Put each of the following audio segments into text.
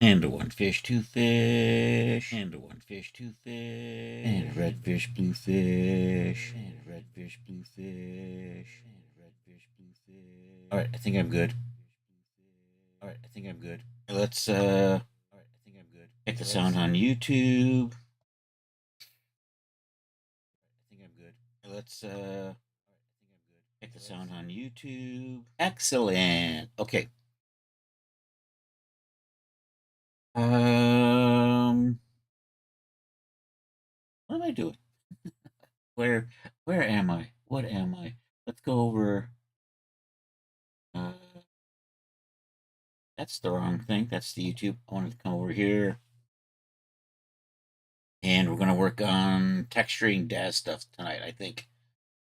And a one fish, two fish. And a one fish, two fish. And a red fish, blue fish. And a red fish, blue fish. And a red fish, blue fish. All right, I think I'm good. All right, I think I'm good. Let's check the sound on YouTube. I think I'm good. Let's check the sound on YouTube. Excellent. Okay. What am I doing? Where where am I? What am I? Let's go over. Uh, that's the wrong thing. That's the YouTube. I wanted to come over here, and we're gonna work on texturing Daz stuff tonight. I think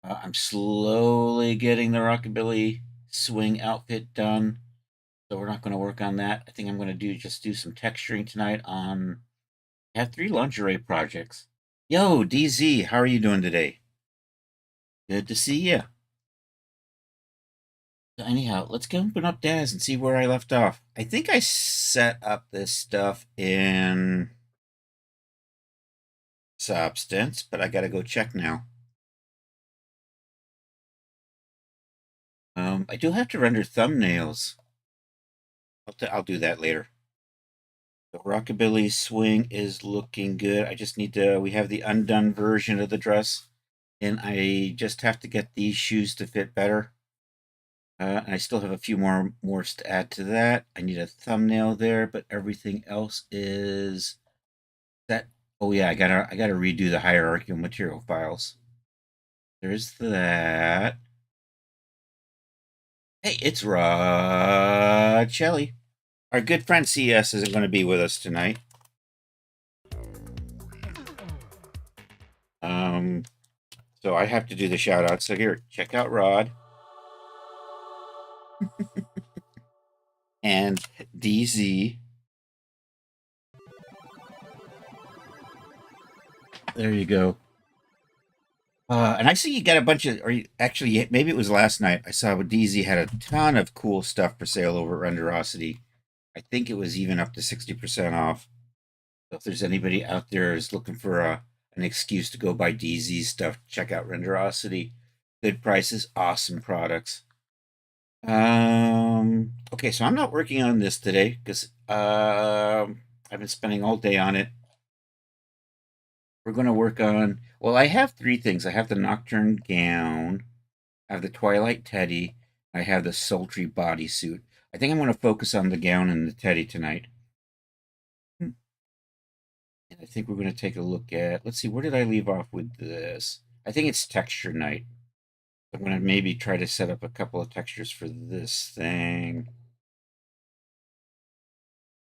I'm slowly getting the rockabilly swing outfit done, so we're not gonna work on that. I think I'm gonna do some texturing tonight on. I have 3 lingerie projects. Yo, DZ, how are you doing today? Good to see you. Anyhow, let's go open up Daz and see where I left off. I think I set up this stuff in Substance, but I gotta go check now. I do have to render thumbnails. I'll do that later. The Rockabilly swing is looking good. I just need to, we have the undone version of the dress, and I just have to get these shoes to fit better. And I still have a few more to add to that. I need a thumbnail there, but everything else is set. Oh yeah, I gotta redo the hierarchical material files. There's that. Hey, it's Rod Shelley. Our good friend CS isn't going to be with us tonight. So I have to do the shout out. So here, check out Rod and DZ. There you go. And I see you got a bunch of, or actually, maybe it was last night. I saw DZ had a ton of cool stuff for sale over at Renderosity. I think it was even up to 60% off. So if there's anybody out there who's looking for an excuse to go buy DZ stuff, check out Renderosity. Good prices, awesome products. Okay, so I'm not working on this today because I've been spending all day on it. We're going to work on, well, I have 3 things. I have the Nocturne gown, I have the Twilight Teddy, I have the Sultry bodysuit. I think I'm going to focus on the gown and the teddy tonight. And I think we're going to take a look at, let's see, where did I leave off with this? I think it's texture night. I'm going to maybe try to set up a couple of textures for this thing.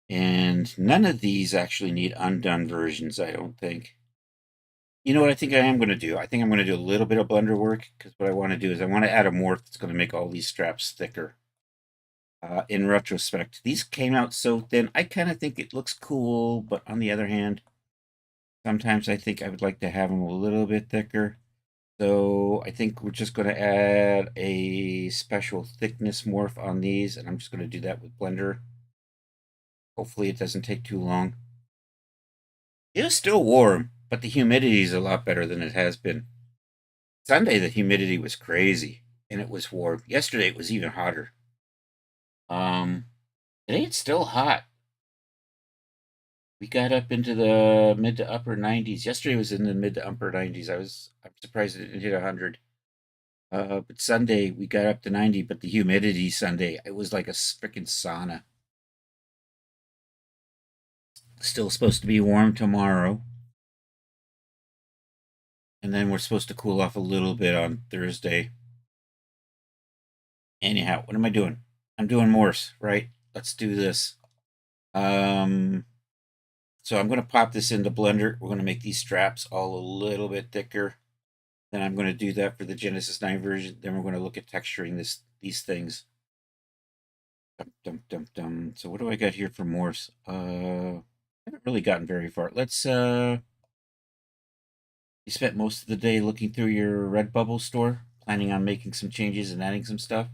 And none of these actually need undone versions, I don't think. You know what I think I am going to do? I think I'm going to do a little bit of blender work, because what I want to do is I want to add a morph that's going to make all these straps thicker. In retrospect, these came out so thin. I kind of think it looks cool, but on the other hand, sometimes I think I would like to have them a little bit thicker. So I think we're just going to add a special thickness morph on these, and I'm just going to do that with Blender. Hopefully it doesn't take too long. It was still warm, but the humidity is a lot better than it has been. Sunday, the humidity was crazy, and it was warm. Yesterday, it was even hotter. Today it's still hot. We got up into the mid to upper 90s. Yesterday was in the mid to upper 90s. I'm surprised it didn't hit 100. But Sunday we got up to 90, but the humidity Sunday, it was like a freaking sauna. Still supposed to be warm tomorrow. And then we're supposed to cool off a little bit on Thursday. Anyhow, what am I doing? I'm doing Morse, right? Let's do this. So I'm going to pop this into Blender. We're going to make these straps all a little bit thicker. Then I'm going to do that for the Genesis 9 version. Then we're going to look at texturing these things. So what do I got here for Morse? I haven't really gotten very far. Let's you spent most of the day looking through your Redbubble store, planning on making some changes and adding some stuff.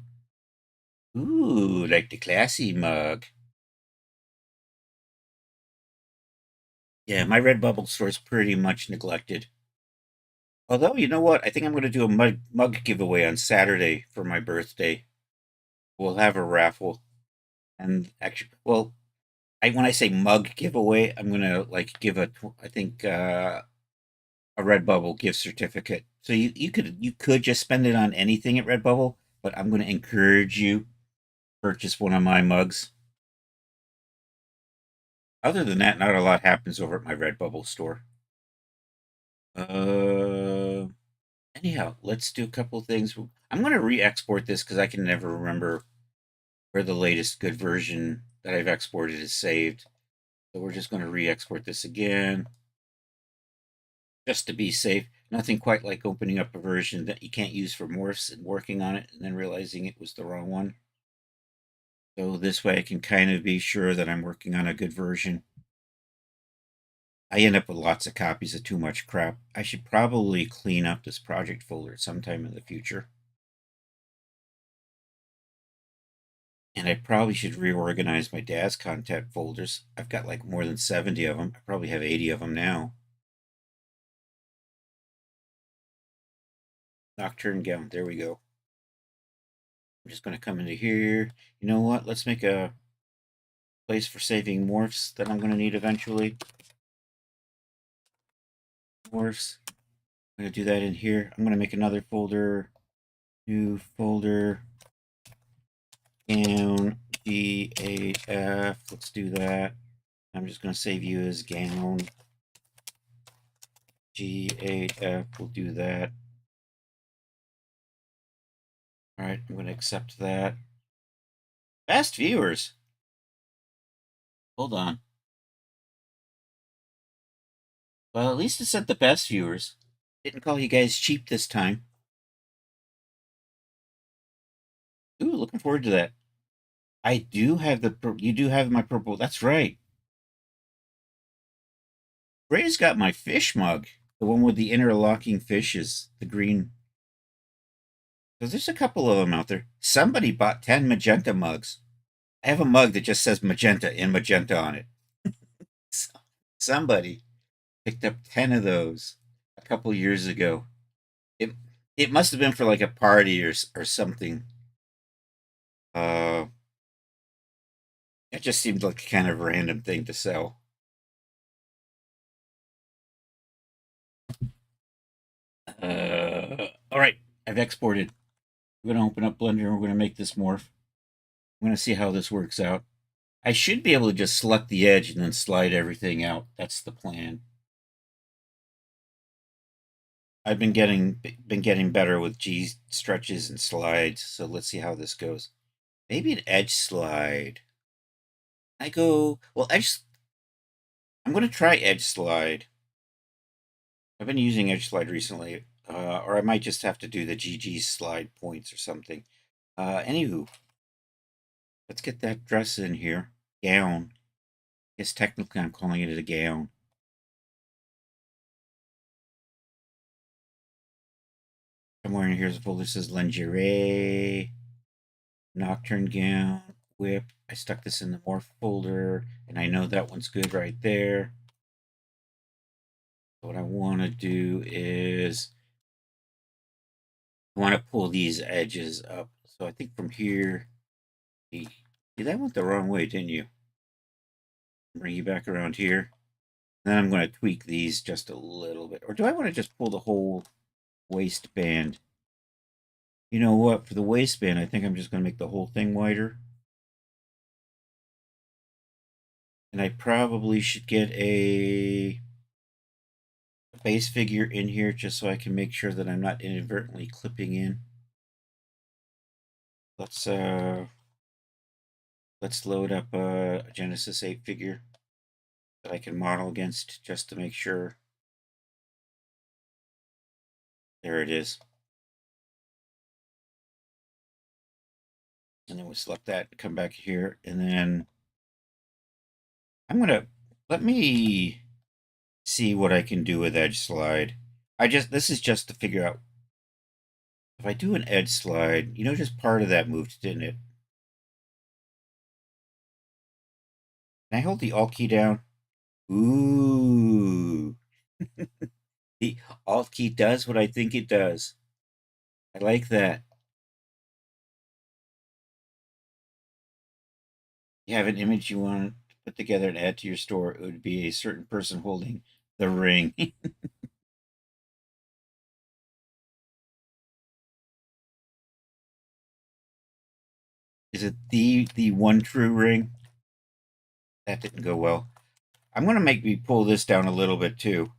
Ooh, like the classy mug. Yeah, my Redbubble store is pretty much neglected. Although, you know what? I think I'm going to do a mug giveaway on Saturday for my birthday. We'll have a raffle. And actually, well, when I say mug giveaway, I'm going to like give I think, a Redbubble gift certificate. So you could just spend it on anything at Redbubble, but I'm going to encourage you to purchase one of my mugs. Other than that, not a lot happens over at my Redbubble store. Uh, Anyhow, let's do a couple things. I'm going to re-export this because I can never remember where the latest good version that I've exported is saved. So we're just going to re-export this again, just to be safe. Nothing quite like opening up a version that you can't use for morphs and working on it and then realizing it was the wrong one. So this way I can kind of be sure that I'm working on a good version. I end up with lots of copies of too much crap. I should probably clean up this project folder sometime in the future. And I probably should reorganize my Daz content folders. I've got like more than 70 of them. I probably have 80 of them now. Nocturne gown. There we go. I'm just going to come into here. You know what? Let's make a place for saving morphs that I'm going to need eventually. Morphs. I'm going to do that in here. I'm going to make another folder. New folder. Gown. GAF. Let's do that. I'm just going to save you as gown. GAF. We'll do that. All right. I'm going to accept that. Best viewers. Hold on. Well, at least it said the best viewers. Didn't call you guys cheap this time. Ooh, looking forward to that. I do have you do have my purple. That's right. Ray's got my fish mug. The one with the interlocking fishes. The green. So there's a couple of them out there. Somebody bought 10 magenta mugs. I have a mug that just says magenta in magenta on it. Somebody picked up 10 of those a couple years ago. It it must have been for like a party or something. Uh, it just seemed like a kind of random thing to sell. All right, I've exported. We're going to open up Blender and we're going to make this morph. I'm going to see how this works out. I should be able to just select the edge and then slide everything out. That's the plan. I've been getting better with G stretches and slides, so let's see how this goes. Maybe an edge slide. I'm going to try edge slide. I've been using edge slide recently, or I might just have to do the GG slide points or something. Anywho, let's get that dress in here. Gown. I guess technically I'm calling it a gown. Somewhere in here's a folder that says lingerie, nocturne gown, whip. I stuck this in the morph folder, and I know that one's good right there. What I want to do is I want to pull these edges up. So I think from here, that went the wrong way, didn't you? Bring you back around here. Then I'm going to tweak these just a little bit. Or do I want to just pull the whole waistband? You know what? For the waistband, I think I'm just going to make the whole thing wider. And I probably should get a base figure in here just so I can make sure that I'm not inadvertently clipping in. Let's load up a Genesis 8 figure that I can model against just to make sure. There it is. And then we select that, come back here, and then let me see what I can do with edge slide. This is just to figure out if I do an edge slide, just part of that moved, didn't it? Can I hold the Alt key down? Ooh. The Alt key does what I think it does. I like that. You have an image you want to put together and add to your store, it would be a certain person holding the ring. Is it the one true ring? That didn't go well. I'm gonna make me pull this down a little bit too.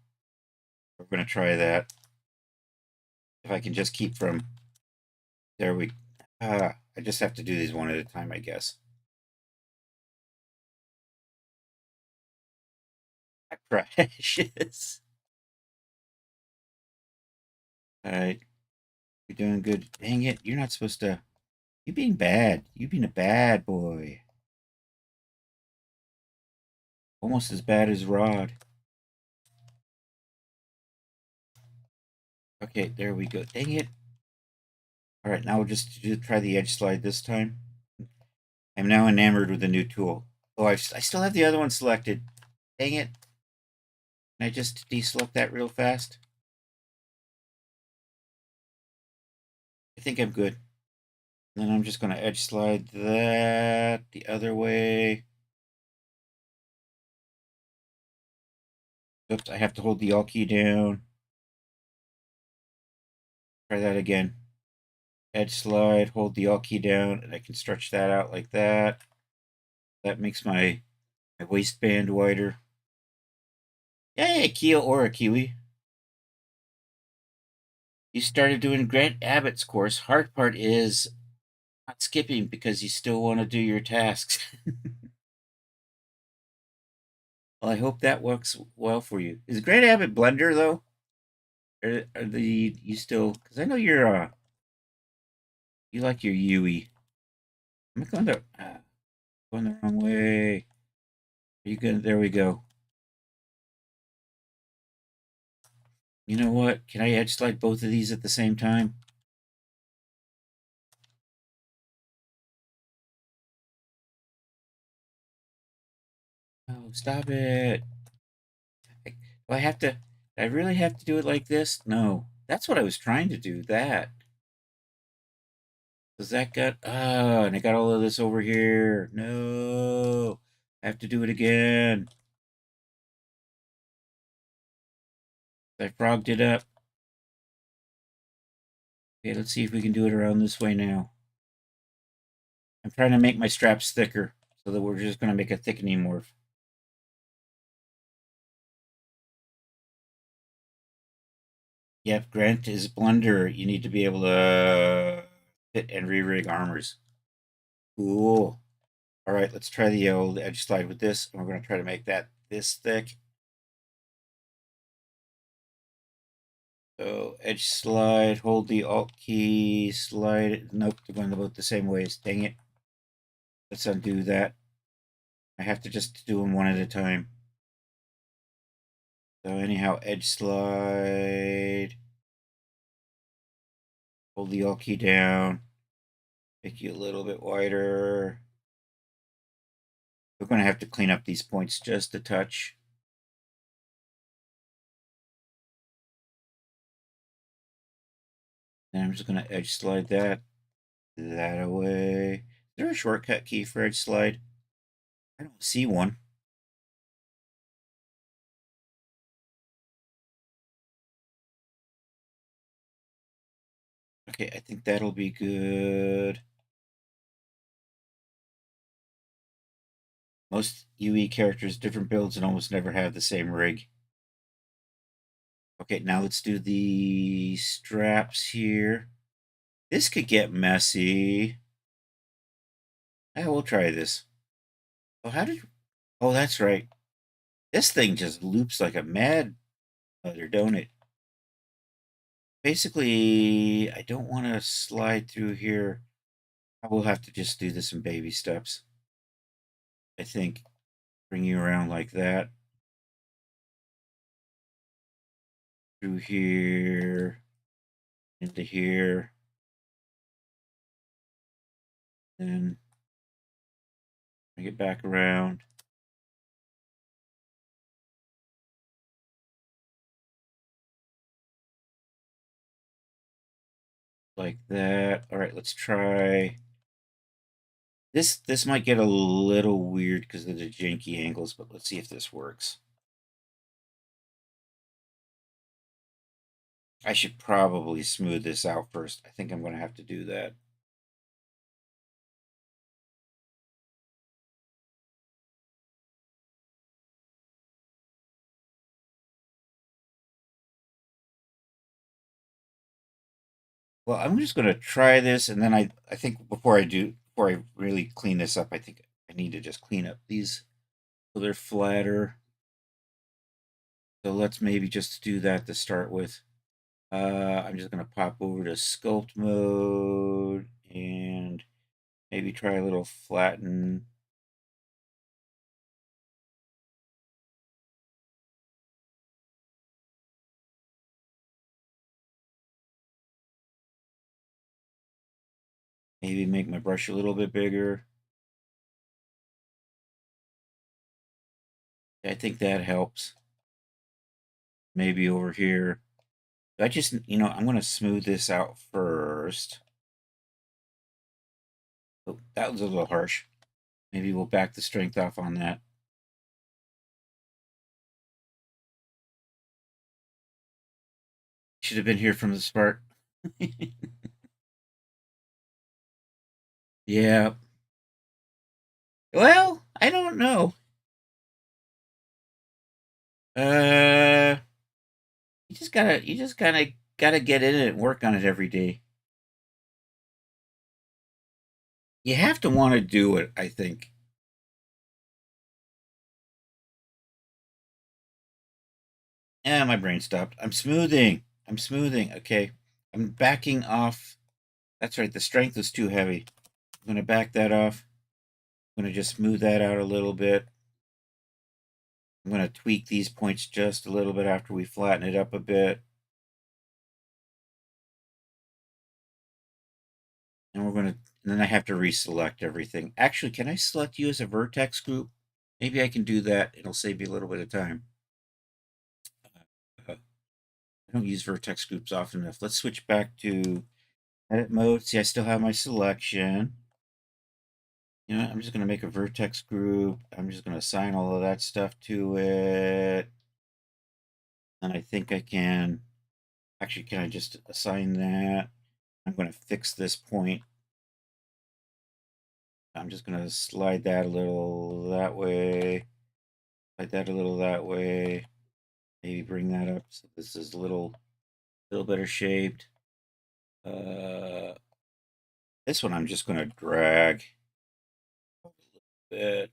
We're gonna try that. If I can just keep from there we I just have to do these one at a time, I guess. My precious. Alright. You're doing good. Dang it, you're not supposed to. You're being bad. You've been a bad boy. Almost as bad as Rod. Okay, there we go. Dang it. Alright, now we'll just try the edge slide this time. I'm now enamored with the new tool. Oh, I still have the other one selected. Dang it. Can I just deselect that real fast? I think I'm good. And then I'm just going to edge slide that the other way. Oops, I have to hold the Alt key down. Try that again. Edge slide, hold the Alt key down, and I can stretch that out like that. That makes my waistband wider. Yay, Kia or a Kiwi. You started doing Grant Abbott's course. Hard part is not skipping because you still want to do your tasks. Well, I hope that works well for you. Is Grant Abbott Blender though? Are the you still? Because I know you're you like your Yui. I'm going the wrong way. Are you good? There we go. You know what? Can I edge slide both of these at the same time? Oh, stop it. Do I have to? I really have to do it like this? No. That's what I was trying to do. That. Does that got. Ah, and I got all of this over here. No. I have to do it again. I frogged it up. Okay, let's see if we can do it around this way now. I'm trying to make my straps thicker so that we're just going to make a thickening morph. Yep, Grant is Blender. You need to be able to fit and re-rig armors. Cool. All right, let's try the old edge slide with this. And we're going to try to make that this thick. So edge slide, hold the Alt key, slide it. Nope, they're going about the same ways. Dang it. Let's undo that. I have to just do them one at a time. So anyhow, edge slide. Hold the Alt key down. Make you a little bit wider. We're going to have to clean up these points just a touch. Then I'm just going to edge slide that away. Is there a shortcut key for edge slide? I don't see one. Okay, I think that'll be good. Most UE characters, different builds, and almost never have the same rig. Okay, now let's do the straps here. This could get messy. Yeah, we'll try this. Oh, oh, that's right. This thing just loops like a mad mother, don't it? Basically, I don't want to slide through here. I will have to just do this in baby steps. I think bring you around like that. Through here, into here. Then bring it back around. like that. All right, let's try this. This might get a little weird because of the janky angles, but let's see if this works. I should probably smooth this out first. I think I'm going to have to do that. Well, I'm just going to try this, and then I think before I really clean this up, I think I need to just clean up these so they're flatter. So let's maybe just do that to start with. I'm just going to pop over to sculpt mode and maybe try a little flatten. Maybe make my brush a little bit bigger. I think that helps. Maybe over here. I just, I'm going to smooth this out first. Oh, that was a little harsh. Maybe we'll back the strength off on that. Should have been here from the start. Yeah. Well, I don't know. Uh, you just kind of gotta get in it and work on it every day. You have to want to do it, I think. Yeah, my brain stopped. I'm smoothing. I'm smoothing. Okay. I'm backing off. That's right. The strength is too heavy. I'm going to back that off. I'm going to just smooth that out a little bit. I'm going to tweak these points just a little bit after we flatten it up a bit. And then I have to reselect everything. Actually, can I select you as a vertex group? Maybe I can do that. It'll save me a little bit of time. I don't use vertex groups often enough. Let's switch back to edit mode. See, I still have my selection. I'm just going to make a vertex group. I'm just going to assign all of that stuff to it. And I think I can, actually, can I just assign that? I'm going to fix this point. I'm just going to slide that a little that way. Slide that a little that way. Maybe bring that up so this is a little better shaped. This one I'm just going to drag a little bit.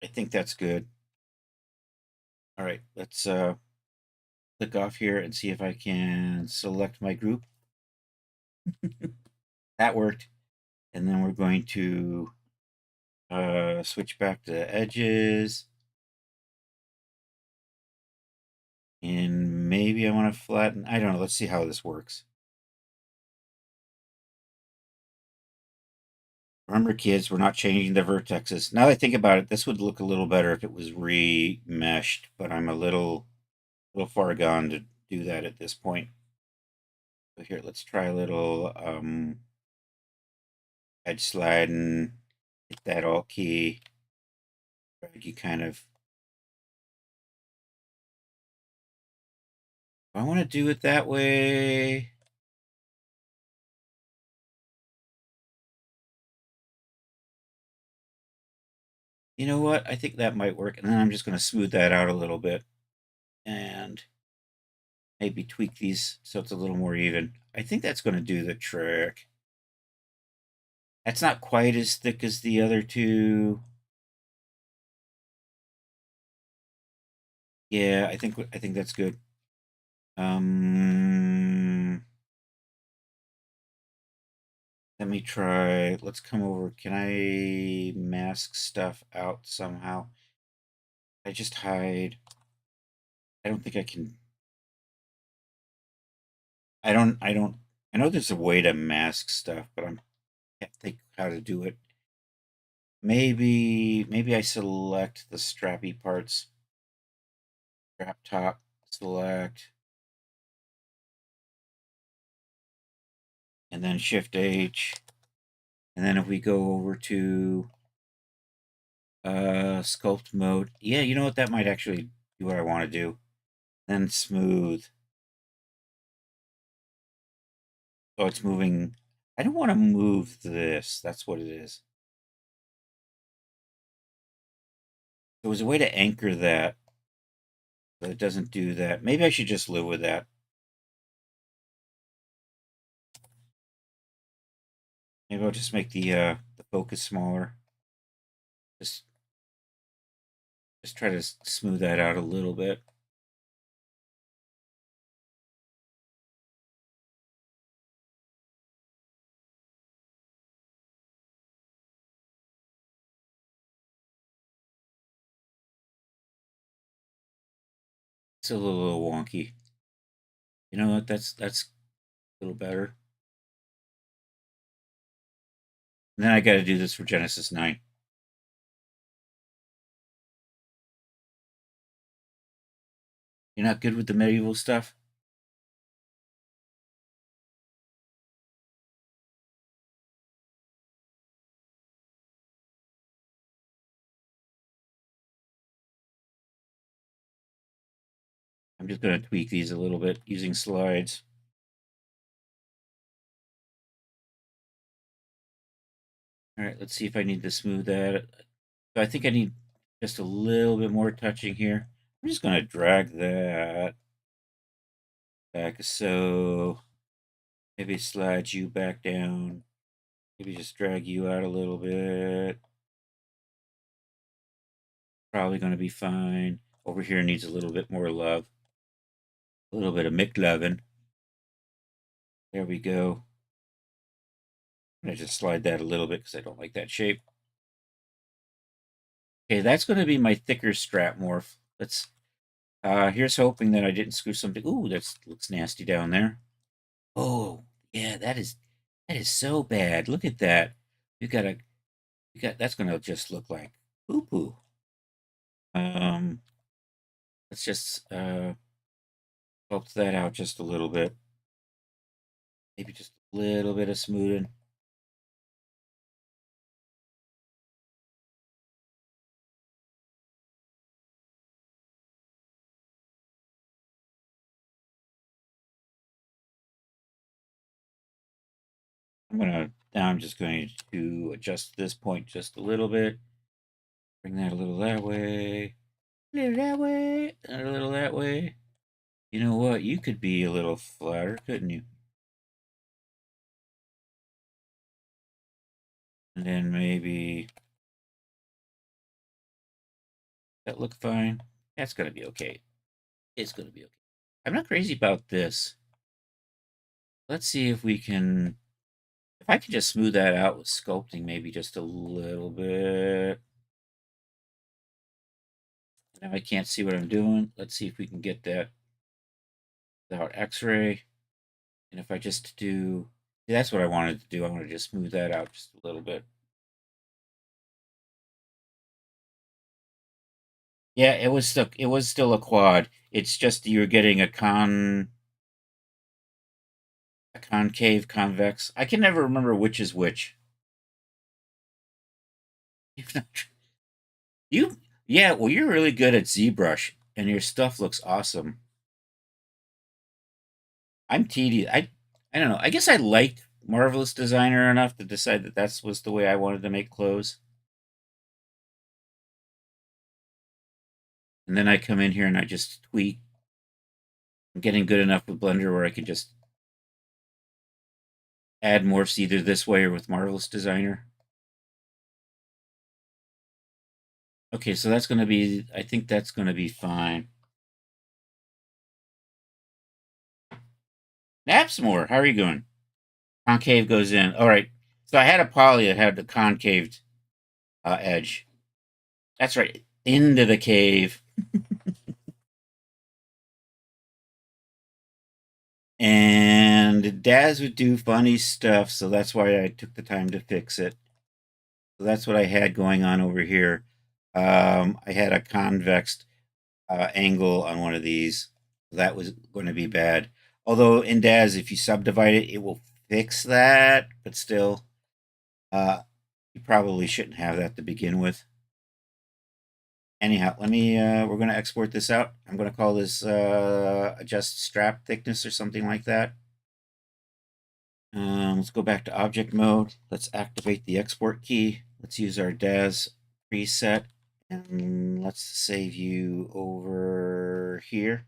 I think that's good. All right, let's click off here and see if I can select my group. That worked. And then we're going to switch back to edges. And maybe I want to flatten. I don't know. Let's see how this works. Remember, kids, we're not changing the vertexes. Now that I think about it, this would look a little better if it was remeshed, but I'm a little far gone to do that at this point. So here, let's try a little edge sliding. Hit that alt key. Drag you kind of. I want to do it that way. You know what? I think that might work. And then I'm just going to smooth that out a little bit and maybe tweak these so it's a little more even. I think that's going to do the trick. That's not quite as thick as the other two. Yeah, I think that's good. Let me try. Let's come over. Can I mask stuff out somehow? I just hide. I don't think I can. I know there's a way to mask stuff, but I can't think how to do it. Maybe I select the strappy parts. Strap top, select. and then Shift H. And then if we go over to sculpt mode, yeah, you know what? That might actually do what I want to do. Then smooth. So it's moving. I don't want to move this. That's what it is. There was a way to anchor that, but it doesn't do that. Maybe I should just live with that. Maybe I'll just make the focus smaller. Just try to smooth that out a little bit. It's a little wonky. You know what? That's a little better. And then I got to do this for Genesis 9. You're not good with the medieval stuff? I'm just going to tweak these a little bit using slides. All right, let's see if I need to smooth that. So I think I need just a little bit more touching here. I'm just going to drag that back so. Maybe slide you back down. Maybe just drag you out a little bit. Probably going to be fine. Over here needs a little bit more love. A little bit of McLovin. There we go. I'm going to just slide that a little bit because I don't like that shape. Okay, that's going to be my thicker strap morph. Let's. Here's hoping that I didn't screw something. Ooh, that looks nasty down there. Oh, yeah, that is so bad. Look at that. That's going to just look like poo poo. Let's just sculpt that out just a little bit. Maybe just a little bit of smoothing. I'm just going to adjust this point just a little bit. Bring that a little that way. A little that way. And a little that way. You know what? You could be a little flatter, couldn't you? And then maybe that look fine. That's gonna be okay. It's gonna be okay. I'm not crazy about this. Let's see if we can. If I could just smooth that out with sculpting, maybe just a little bit. Now I can't see what I'm doing. Let's see if we can get that without X-ray. And if I just do, that's what I wanted to do. I want to just smooth that out just a little bit. Yeah, it was still a quad. It's just you're getting a concave, convex. I can never remember which is which. You, yeah, well, you're really good at ZBrush, and your stuff looks awesome. I'm tedious. I don't know. I guess I liked Marvelous Designer enough to decide that was the way I wanted to make clothes. And then I come in here and I just tweak. I'm getting good enough with Blender where I can just add morphs either this way or with Marvelous Designer. Okay, so that's going to be, I think that's going to be fine. Napsmore, how are you going? Concave goes in. All right. So I had a poly that had the concaved edge. That's right. Into the cave. And Daz would do funny stuff, so that's why I took the time to fix it. So that's what I had going on over here. I had a convex angle on one of these. That was going to be bad. Although in Daz, if you subdivide it, it will fix that, but still, you probably shouldn't have that to begin with. Anyhow, let me, we're going to export this out. I'm going to call this adjust strap thickness or something like that. Let's go back to object mode. Let's activate the export key. Let's use our Daz preset. And let's save you over here.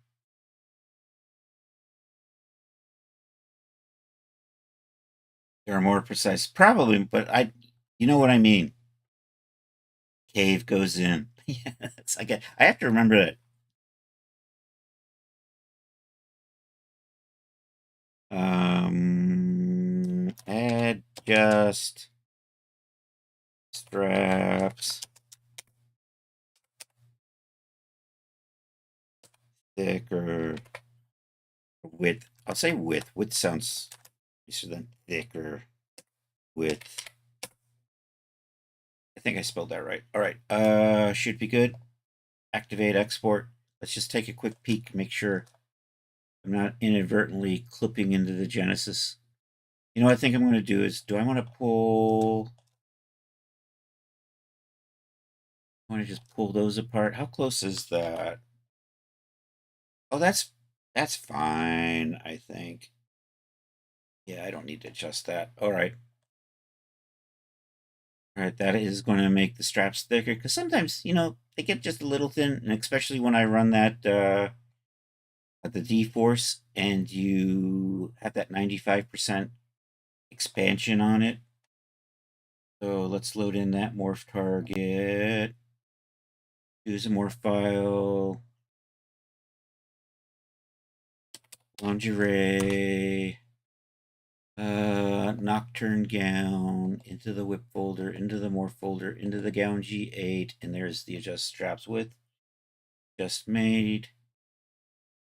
They're more precise, probably, but you know what I mean. Cave goes in. Yes, I have to remember that. Adjust straps thicker width. I'll say width. Width sounds nicer than thicker. Width. I think I spelled that right. All right. Should be good. Activate export. Let's just take a quick peek, make sure I'm not inadvertently clipping into the Genesis. You know what I think I'm going to do is, do I want to pull? I want to just pull those apart. How close is that? Oh, that's fine, I think. Yeah, I don't need to adjust that. All right. All right, that is going to make the straps thicker because sometimes, they get just a little thin, and especially when I run that at the D-force and you have that 95% expansion on it. So let's load in that morph target. Use a morph file. Lingerie. Nocturne gown into the whip folder, into the morph folder, into the gown G8, and there's the adjust straps width just made.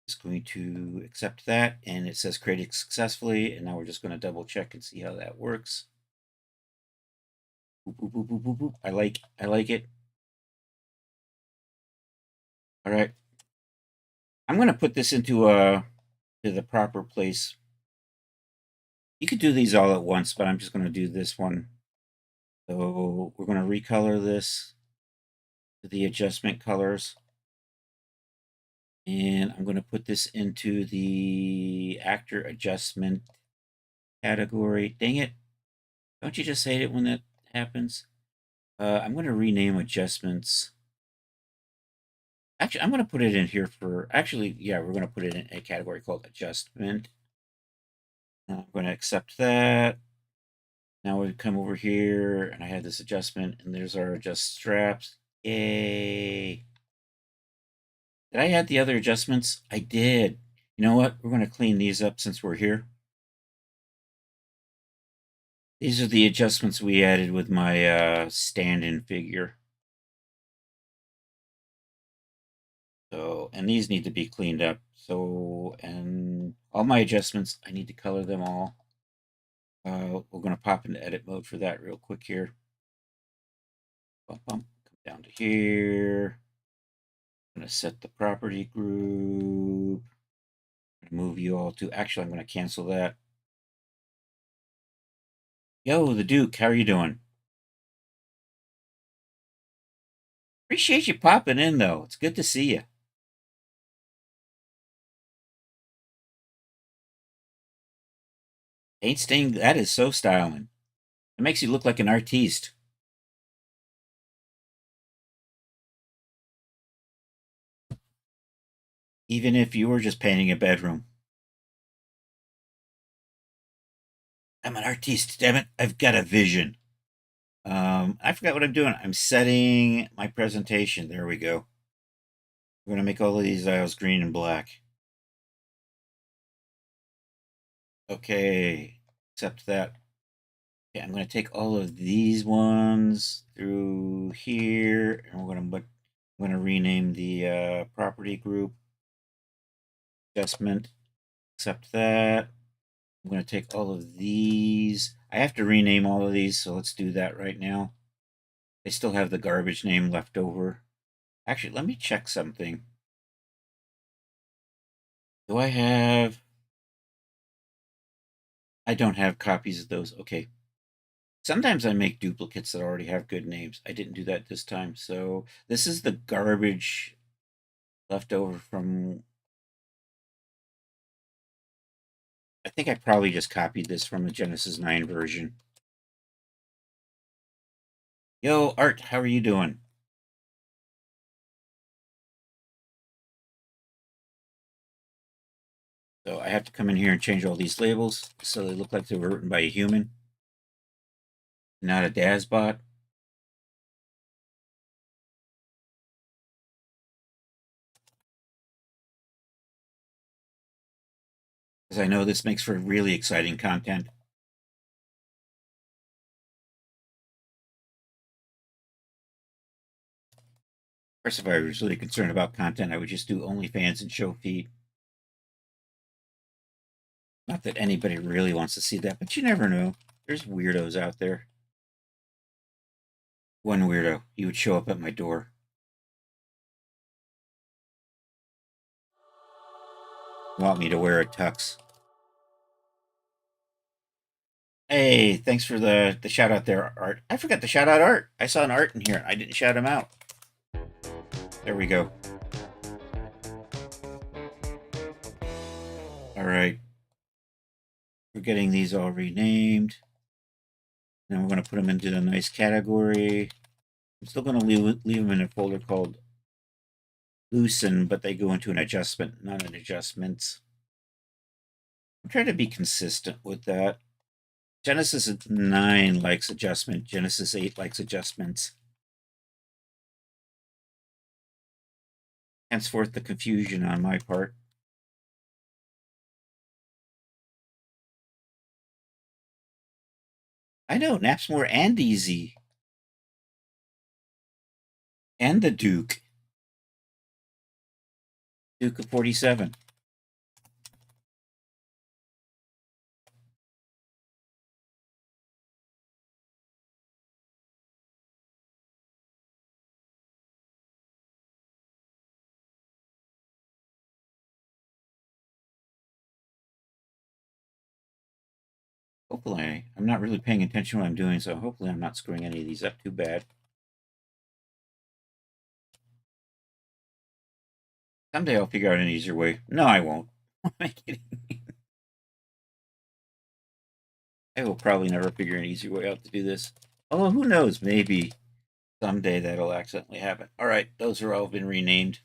Just going to accept that, and it says created successfully, and now we're just going to double check and see how that works. Boop, boop, boop, boop, boop, boop. I like it. All right. I'm going to put this into to the proper place. You could do these all at once, but I'm just going to do this one. So we're going to recolor this to the adjustment colors. And I'm going to put this into the actor adjustment category. Dang it. Don't you just hate it when that happens? I'm going to rename adjustments. Actually, I'm going to put it in here for, actually, yeah, we're going to put it in a category called adjustment. I'm going to accept that. Now we come over here and I have this adjustment and there's our adjust straps. Yay. Did I add the other adjustments? I did. You know what? We're going to clean these up since we're here. These are the adjustments we added with my stand-in figure. So, and these need to be cleaned up. So, and all my adjustments, I need to color them all. We're going to pop into edit mode for that real quick here. Bump, bump, come down to here. I'm going to set the property group. Move you all to, actually, I'm going to cancel that. Yo, the Duke, how are you doing? Appreciate you popping in, though. It's good to see you. Paint stain, that is so styling. It makes you look like an artiste. Even if you were just painting a bedroom. I'm an artiste, damn it. I've got a vision. I forgot what I'm doing. I'm setting my presentation. There we go. We're going to make all of these aisles green and black. Okay, accept that. Okay, I'm going to take all of these ones through here, and I'm going to rename the property group adjustment. Accept that. I'm going to take all of these. I have to rename all of these, so let's do that right now. They still have the garbage name left over. Actually, let me check something. Do I have... I don't have copies of those. Okay. Sometimes I make duplicates that already have good names. I didn't do that this time. So this is the garbage left over from. I think I probably just copied this from a Genesis 9 version. Yo, Art, how are you doing? So I have to come in here and change all these labels so they look like they were written by a human, not a Daz bot. Because I know this makes for really exciting content. Of course, if I was really concerned about content, I would just do OnlyFans and show feed. Not that anybody really wants to see that, but you never know. There's weirdos out there. One weirdo, he would show up at my door. Want me to wear a tux. Hey, thanks for the shout out there, Art. I forgot to shout out Art. I saw an Art in here. I didn't shout him out. There we go. All right. We're getting these all renamed. Now we're going to put them into a nice category. I'm still going to leave them in a folder called loosen, but they go into an adjustment, not an adjustments. I'm trying to be consistent with that. Genesis 9 likes adjustment. Genesis 8 likes adjustments. Henceforth, the confusion on my part. I know, Napsmore and Easy. And the Duke. Duke of 47. Hopefully, I'm not really paying attention to what I'm doing, so hopefully I'm not screwing any of these up too bad. Someday I'll figure out an easier way. No, I won't. Am I kidding? I will probably never figure an easier way out to do this. Although, who knows? Maybe someday that'll accidentally happen. All right, those are all been renamed.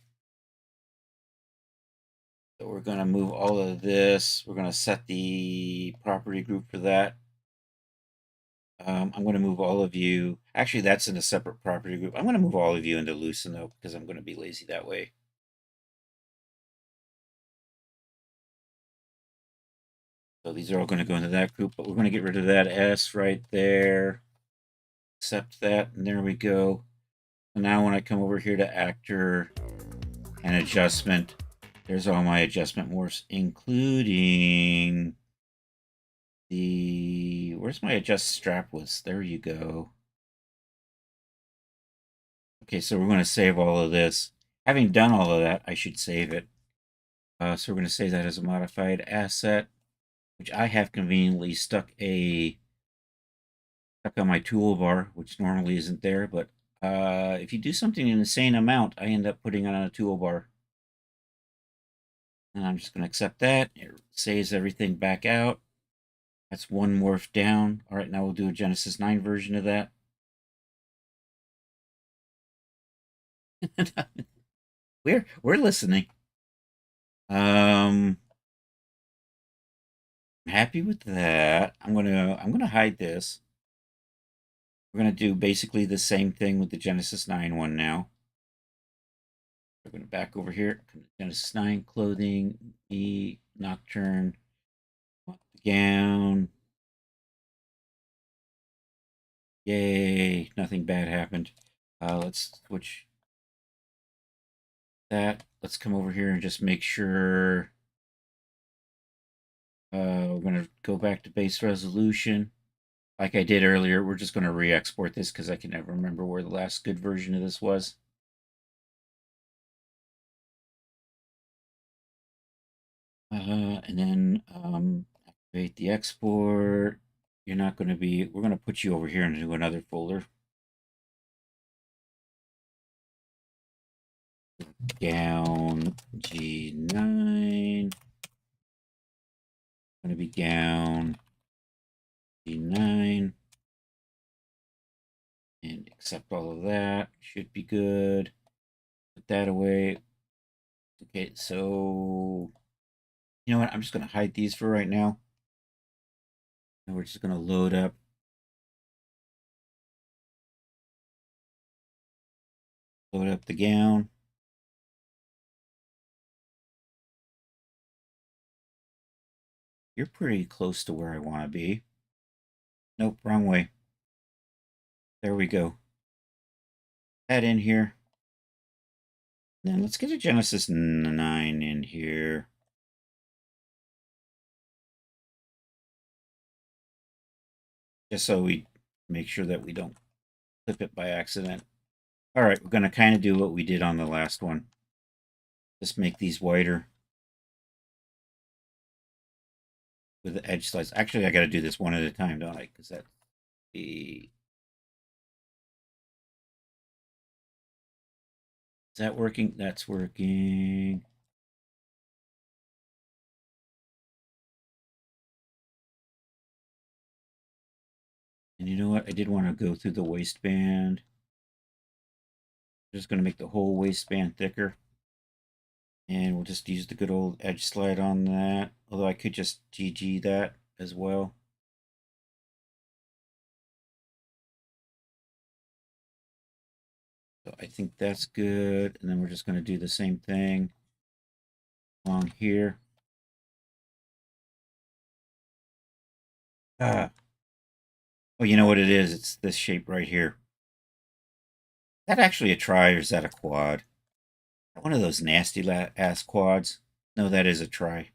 So we're going to move all of this. We're going to set the property group for that. I'm going to move all of you. Actually, that's in a separate property group. I'm going to move all of you into Lucen, though, because I'm going to be lazy that way. So these are all going to go into that group, but we're going to get rid of that S right there. Accept that, and there we go. So now when I come over here to actor and adjustment, there's all my adjustment morphs, including the, where's my adjust strapless? There you go. Okay, so we're going to save all of this. Having done all of that, I should save it. So we're going to save that as a modified asset, which I have conveniently stuck on my toolbar, which normally isn't there. But if you do something an insane amount, I end up putting it on a toolbar. And I'm just going to accept that. It saves everything back out. That's one morph down. All right, now we'll do a Genesis 9 version of that. We're listening. I'm happy with that. I'm gonna hide this. We're gonna do basically the same thing with the Genesis 9 one now. We're gonna back over here. Genesis 9 clothing, E nocturne, gown. Yay! Nothing bad happened. Let's switch that. Let's come over here and just make sure. We're gonna go back to base resolution. Like I did earlier, we're just gonna re-export this because I can never remember where the last good version of this was. And then Wait, the export. You're not going to be. We're going to put you over here into another folder. Down G9. Going to be down G9. And accept all of that. Should be good. Put that away. Okay, so you know what? I'm just going to hide these for right now. And we're just going to load up. Load up the gown. You're pretty close to where I want to be. Nope, wrong way. There we go. Add in here. Then let's get a Genesis 9 in here. Just so we make sure that we don't clip it by accident. All right, we're going to kind of do what we did on the last one. Just make these wider with the edge slice. Actually, I got to do this one at a time, don't I? Because that's the... Is that working? That's working. And you know what? I did want to go through the waistband. I'm just going to make the whole waistband thicker. And we'll just use the good old edge slide on that. Although I could just GG that as well. So I think that's good. And then we're just going to do the same thing along here. Ah. Oh, you know what it is? It's this shape right here. Is that actually a tri or is that a quad? One of those nasty ass quads. No, that is a tri.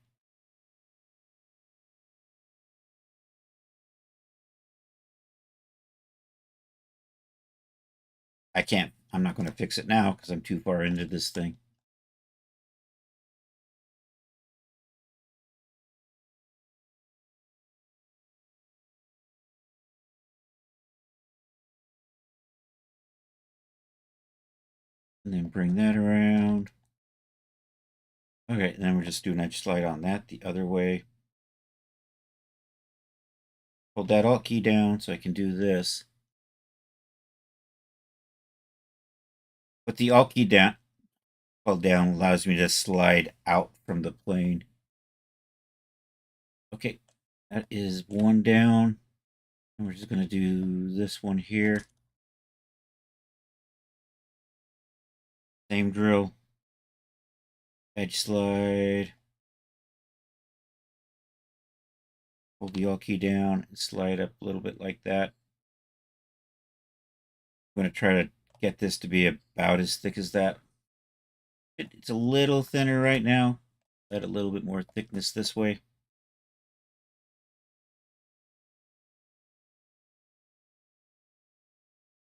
I can't. I'm not going to fix it now because I'm too far into this thing. And then bring that around. Okay, and then we're just doing edge slide on that the other way. Hold that Alt key down so I can do this. But the Alt key down, held down, allows me to slide out from the plane. Okay, that is one down. And we're just going to do this one here. Same drill. Edge slide. Hold the Alt key down and slide up a little bit like that. I'm going to try to get this to be about as thick as that. It's a little thinner right now. Add a little bit more thickness this way.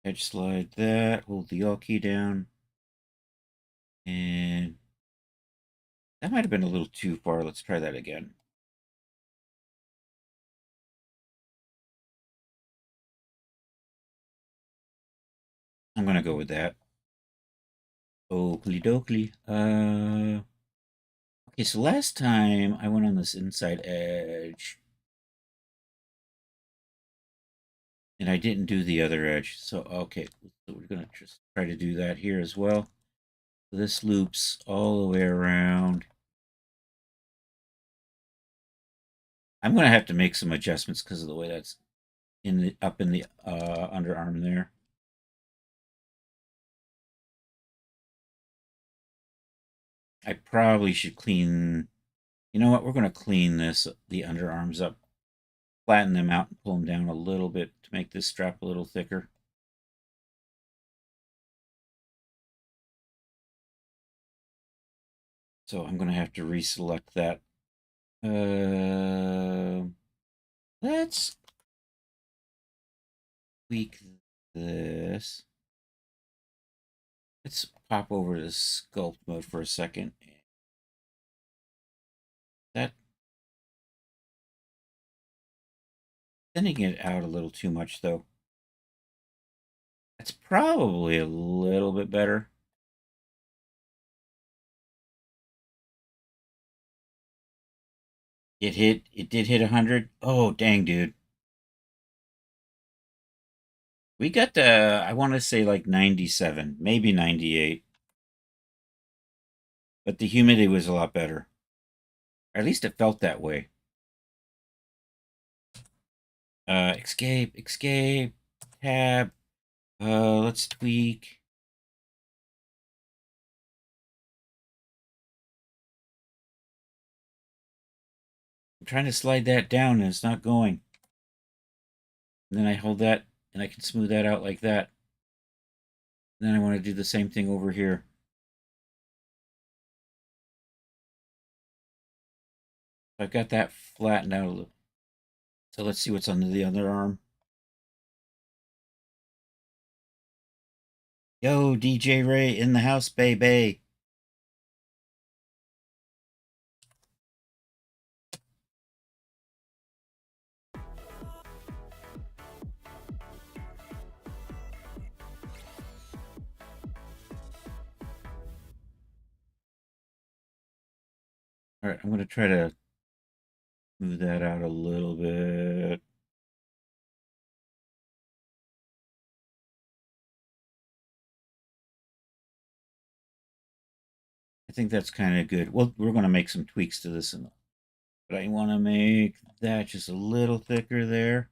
Edge slide that. Hold the Alt key down. And that might have been a little too far. Let's try that again. I'm going to go with that. Oakley dokley. Okay, so last time I went on this inside edge. And I didn't do the other edge. So, okay, so we're going to just try to do that here as well. So this loops all the way around. I'm going to have to make some adjustments because of the way that's up in the underarm there. I probably should clean. You know what? We're going to clean the underarms up, flatten them out, and pull them down a little bit to make this strap a little thicker. So I'm going to have to reselect that. Let's tweak this. Let's pop over to sculpt mode for a second. That Thinning it out a little too much, though. That's probably a little bit better. It did hit 100. Oh, dang, dude. We got I want to say like 97, maybe 98. But the humidity was a lot better. Or at least it felt that way. Escape, tab. Let's tweak. I'm trying to slide that down and it's not going. And then I hold that and I can smooth that out like that. And then I want to do the same thing over here. I've got that flattened out a little. So let's see what's under the other arm. Yo, DJ Ray in the house, baby. All right, I'm going to try to move that out a little bit. I think that's kind of good. Well, we're going to make some tweaks to this, but I want to make that just a little thicker there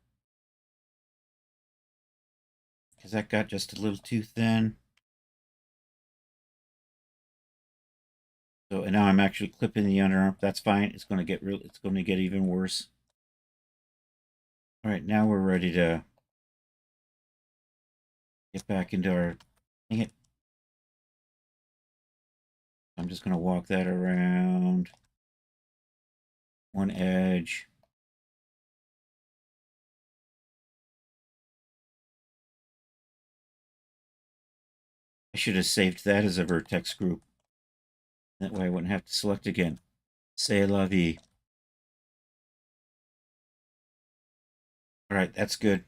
because that got just a little too thin. So, and now I'm actually clipping the underarm. That's fine. It's going to get real. It's going to get even worse. All right, now we're ready to get back into our. Dang it! I'm just going to walk that around one edge. I should have saved that as a vertex group. That way I wouldn't have to select again. C'est la vie. All right, that's good.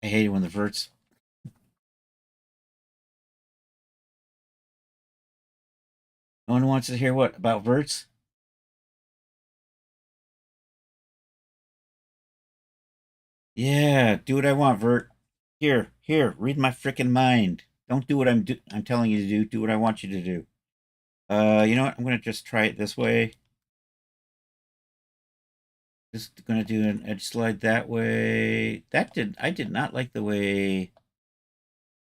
I hate it when the verts. No one wants to hear what about verts? Yeah, do what I want, vert. Here, read my freaking mind. Don't do what I'm telling you to do. Do what I want you to do. You know what? I'm gonna just try it this way. Just gonna do an edge slide that way. I did not like the way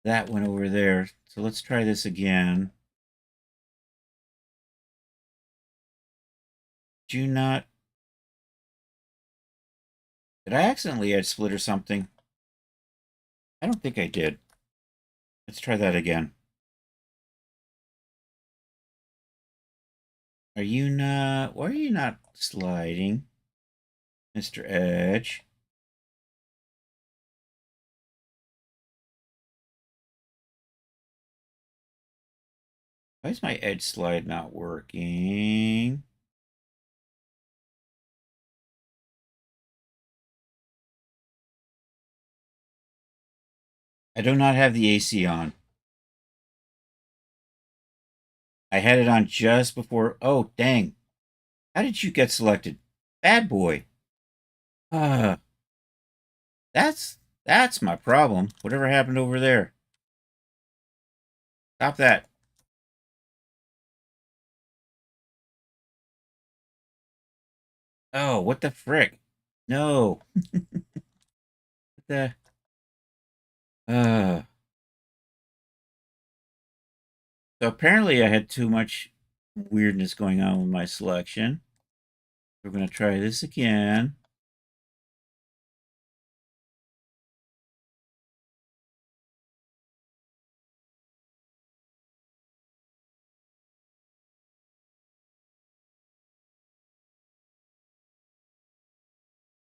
that went over there. So let's try this again. Do not. Did I accidentally edge split or something? I don't think I did. Let's try that again. Are you not? Why are you not sliding, Mr. Edge? Why is my edge slide not working? I do not have the AC on. I had it on just before. Oh, dang. How did you get selected? Bad boy. Uh, that's that's my problem. Whatever happened over there? Stop that. Oh, what the frick? No. What the uh so apparently I had too much weirdness going on with my selection. We're gonna try this again.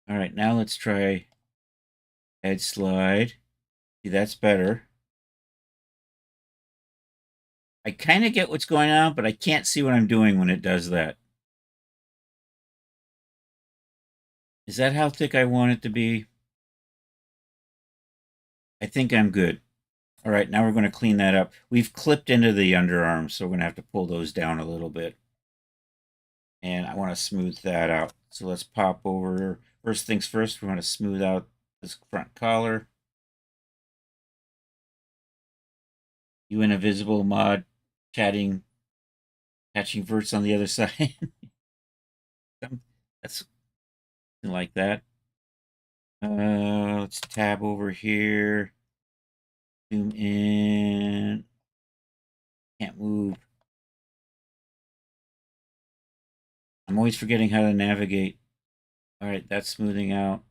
All right, now let's try edge slide. See, that's better. I kind of get what's going on, but I can't see what I'm doing when it does that. Is that how thick I want it to be? I think I'm good. All right, now we're going to clean that up. We've clipped into the underarms, so we're going to have to pull those down a little bit. And I want to smooth that out. So let's pop over. First things first, we want to smooth out this front collar. You in a visible mod, chatting, catching verts on the other side. That's like that. Let's tab over here. Zoom in. Can't move. I'm always forgetting how to navigate. All right, that's smoothing out.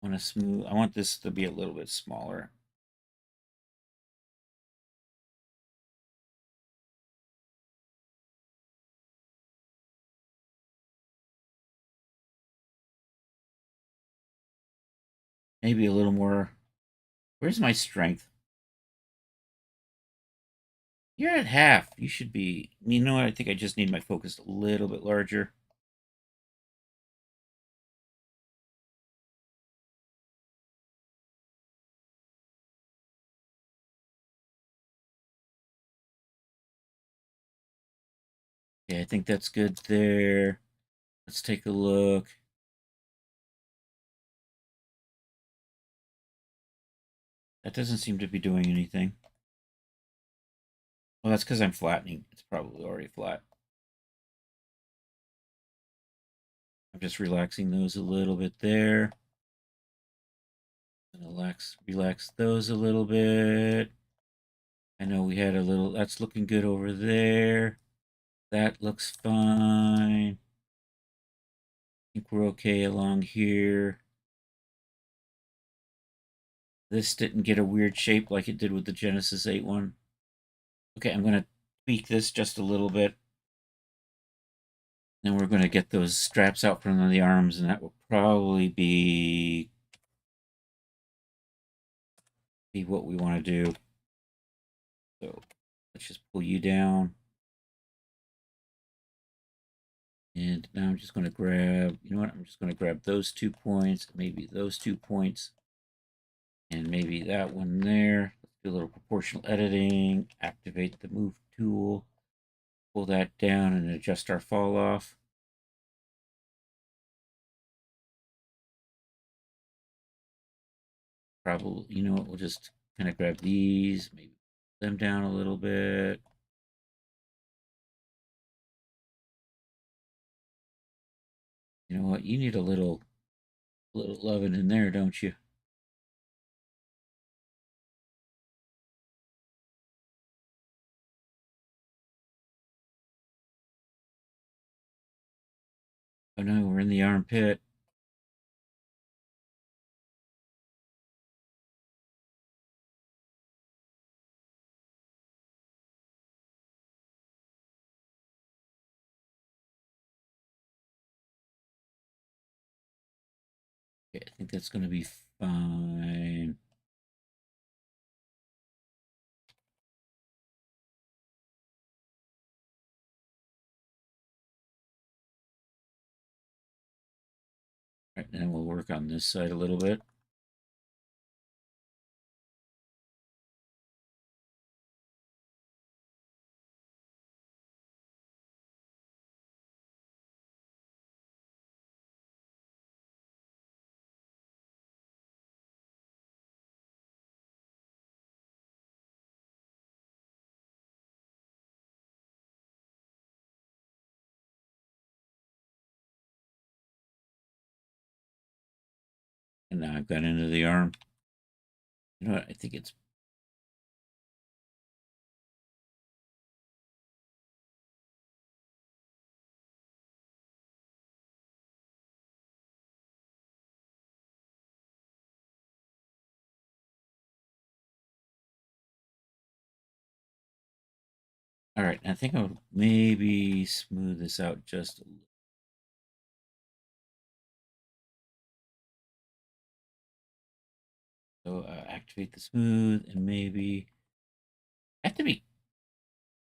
I want to smooth. I want this to be a little bit smaller. Maybe a little more. Where's my strength? You're at half. You should be. You know what? I think I just need my focus a little bit larger. Yeah, I think that's good there. Let's take a look. That doesn't seem to be doing anything. Well, that's because I'm flattening. It's probably already flat. I'm just relaxing those a little bit there. Relax those a little bit. I know we had a little. That's looking good over there. That looks fine. I think we're okay along here. This didn't get a weird shape like it did with the Genesis 8 one. Okay, I'm going to tweak this just a little bit. Then we're going to get those straps out from the arms, and that will probably be what we want to do. So let's just pull you down. And now I'm just going to grab, you know what? I'm just going to grab those 2 points, maybe those 2 points, and maybe that one there. Let's do a little proportional editing, activate the move tool, pull that down and adjust our fall off. Probably, you know what? We'll just kind of grab these, maybe them down a little bit. You know what? You need a little loving in there, don't you? Oh no, we're in the armpit. Okay, I think that's going to be fine. All right, then we'll work on this side a little bit. And now I've got into the arm. You know what? I think it's all right. I think I'll maybe smooth this out just a little. So activate the smooth and maybe have to be.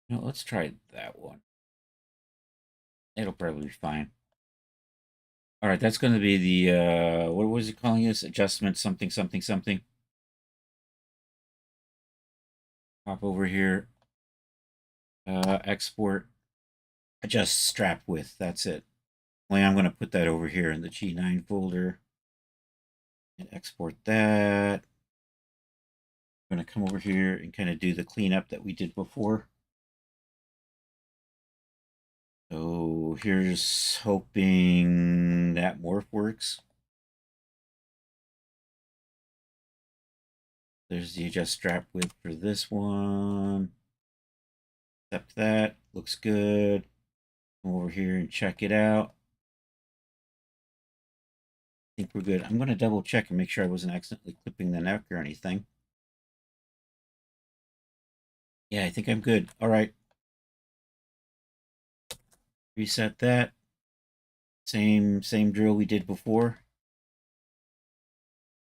No, let's try that one. It'll probably be fine. All right, that's going to be the, what was it calling this? Adjustment something, something, something. Pop over here. Export. Adjust strap width. That's it. Only I'm going to put that over here in the G9 folder. And export that. I'm going to come over here and kind of do the cleanup that we did before. So here's hoping that morph works. There's the adjust strap width for this one. Accept that. Looks good. Come over here and check it out. I think we're good. I'm going to double check and make sure I wasn't accidentally clipping the neck or anything. Yeah, I think I'm good. All right. Reset that. Same drill we did before.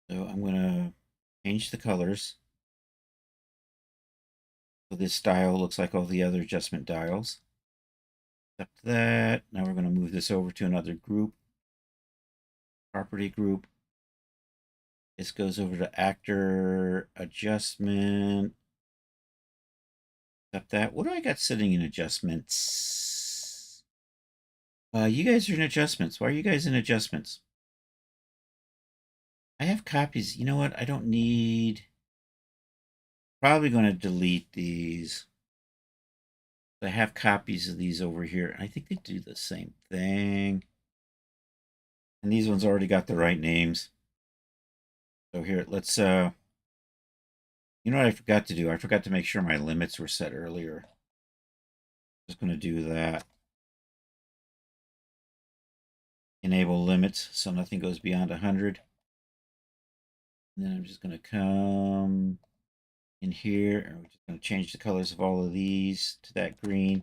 So I'm going to change the colors. So this dial looks like all the other adjustment dials. Accept that. Now we're going to move this over to another group. Property group. This goes over to actor adjustment. Accept that. What do I got sitting in adjustments? You guys are in adjustments. Why are you guys in adjustments? I have copies. You know what? I don't need. Probably going to delete these. I have copies of these over here. I think they do the same thing. And these ones already got the right names. So here, let's, you know what I forgot to do? I forgot to make sure my limits were set earlier. Just going to do that. Enable limits so nothing goes beyond 100. And then I'm just going to come in here and we're just going to change the colors of all of these to that green.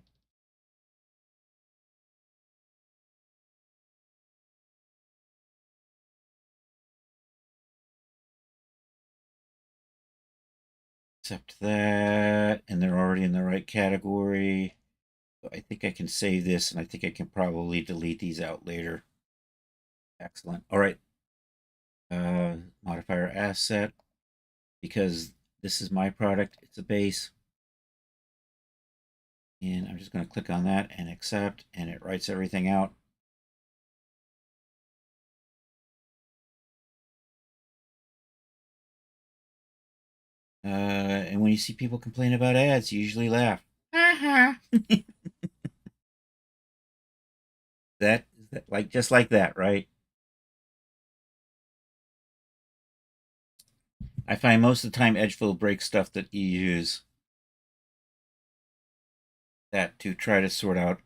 Accept that, and they're already in the right category. So I think I can save this, and I think I can probably delete these out later. Excellent. All right. Modifier asset, because this is my product. It's a base. And I'm just going to click on that and accept, and it writes everything out. And when you see people complain about ads, you usually laugh. that like just like that, right? I find most of the time Edgefield breaks stuff that you use that to try to sort out.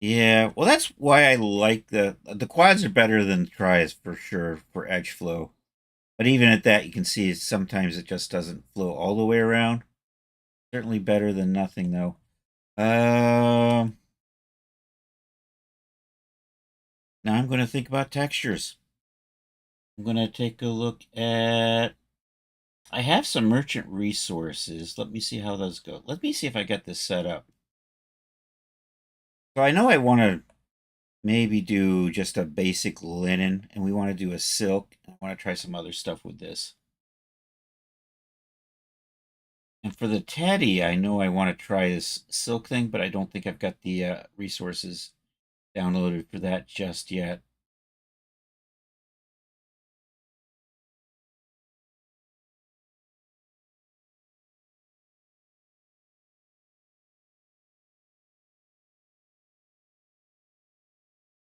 Yeah, well, that's why I like the quads are better than the tries for sure for edge flow. But even at that, you can see sometimes it just doesn't flow all the way around. Certainly better than nothing, though. Now I'm going to think about textures. I'm going to take a look at. I have some merchant resources. Let me see how those go. Let me see if I get this set up. So I know I want to maybe do just a basic linen, and we want to do a silk. I want to try some other stuff with this. And for the teddy, I know I want to try this silk thing, but I don't think I've got the resources downloaded for that just yet.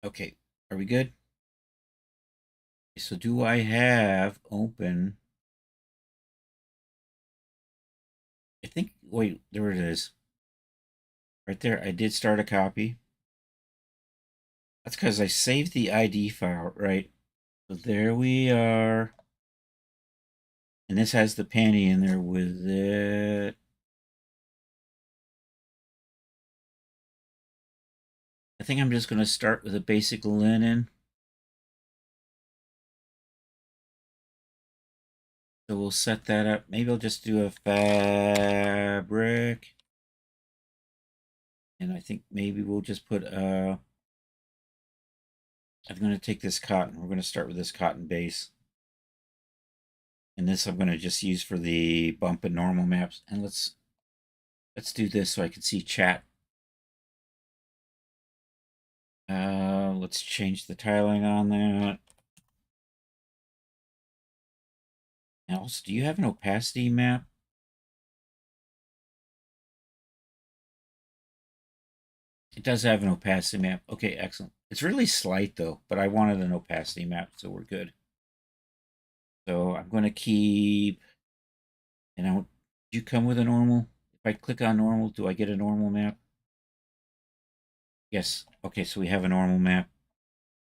Okay, are we good? So do I have open? I think, wait, there it is. Right there, I did start a copy. That's because I saved the ID file, right? So there we are. And this has the panty in there with it. I think I'm just going to start with a basic linen. So we'll set that up. Maybe I'll just do a fabric. And I think maybe we'll just put, I'm going to take this cotton. We're going to start with this cotton base. And this I'm going to just use for the bump and normal maps. And let's do this so I can see chat. Let's change the tiling on that. And also, do you have an opacity map? It does have an opacity map. Okay, excellent. It's really slight though, but I wanted an opacity map, so we're good. So I'm going to keep, and do you come with a normal? If I click on normal, do I get a normal map? Yes. Okay, so we have a normal map.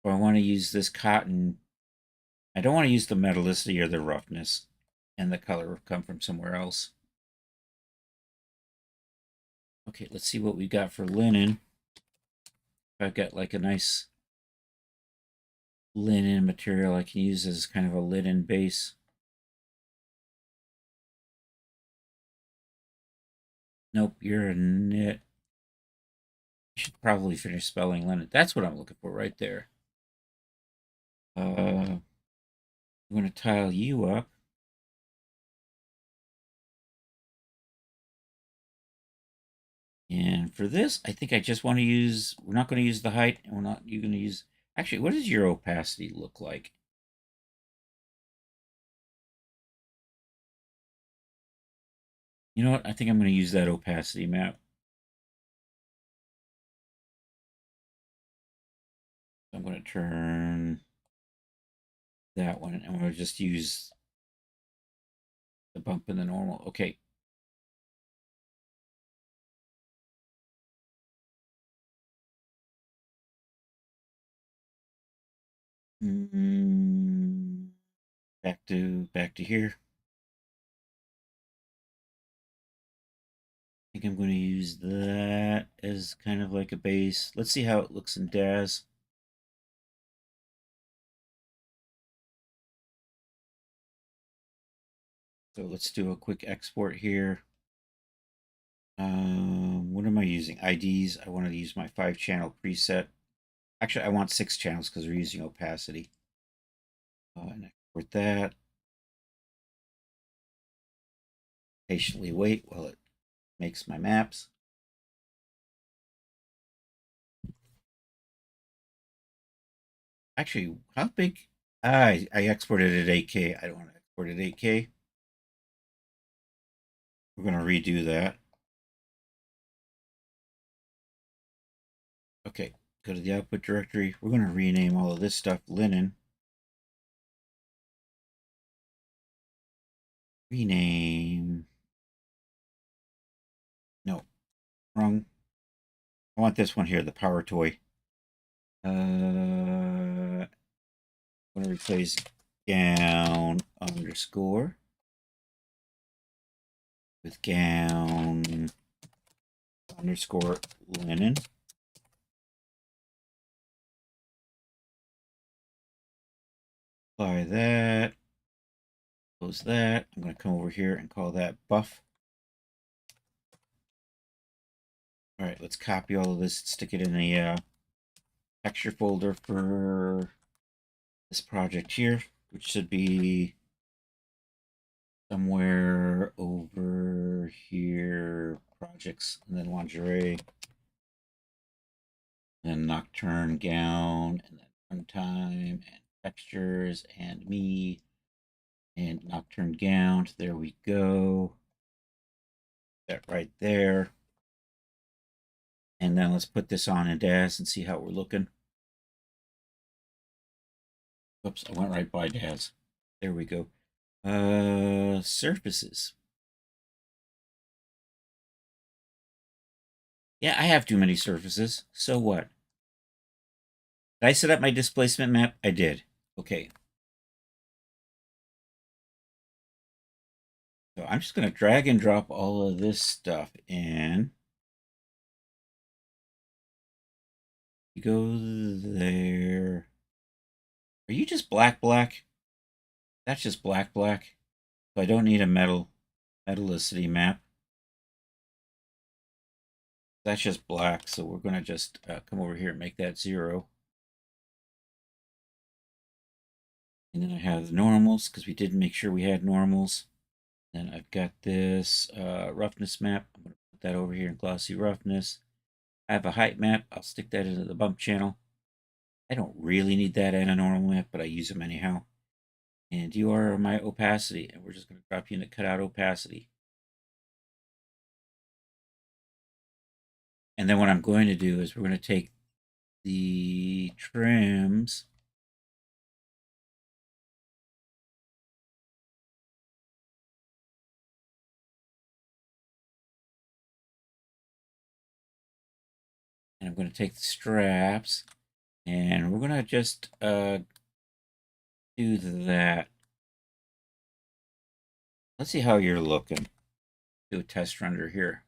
So I want to use this cotton. I don't want to use the metallicity or the roughness, and the color will come from somewhere else. Okay, let's see what we got for linen. I've got like a nice linen material I can use as kind of a linen base. Nope, you're a knit. I should probably finish spelling linen. That's what I'm looking for right there. I'm going to tile you up. And for this, I think I just want to use, we're not going to use the height, and we're not, you're going to use, actually, what does your opacity look like? You know what? I think I'm going to use that opacity map. I'm going to turn that one, and I'm going to just use the bump and the normal. Okay. Back to here. I think I'm going to use that as kind of like a base. Let's see how it looks in Daz. So let's do a quick export here. What am I using? IDs. I want to use my 5-channel preset. Actually, I want 6 channels because we're using opacity. And export that. Patiently wait while it makes my maps. Actually, how big? I exported it at 8K. I don't want to export it at 8K. We're going to redo that. Okay, go to the output directory. We're going to rename all of this stuff linen. Rename. No, wrong. I want this one here, the power toy. I'm going to replace gown underscore with gown underscore linen. Apply that. Close that. I'm going to come over here and call that buff. All right, let's copy all of this, stick it in the texture folder for this project here, which should be somewhere over here, projects, and then lingerie, and nocturne gown, and then runtime, and textures, and me, and nocturne gown. There we go. That right there. And then let's put this on in Daz and see how we're looking. Oops, I went right by Daz. There we go. Surfaces. Yeah, I have too many surfaces. So what? Did I set up my displacement map? I did. Okay. So I'm just going to drag and drop all of this stuff in. You go there. Are you just black? That's just black. So I don't need a metallicity map. That's just black, so we're going to just come over here and make that 0. And then I have the normals, because we did make sure we had normals. Then I've got this roughness map. I'm going to put that over here in glossy roughness. I have a height map. I'll stick that into the bump channel. I don't really need that and a normal map, but I use them anyhow. And you are my opacity, and we're just going to drop you into cutout opacity. And then what I'm going to do is we're going to take the trims and I'm going to take the straps and we're going to just do that. Let's see how you're looking. Do a test render here.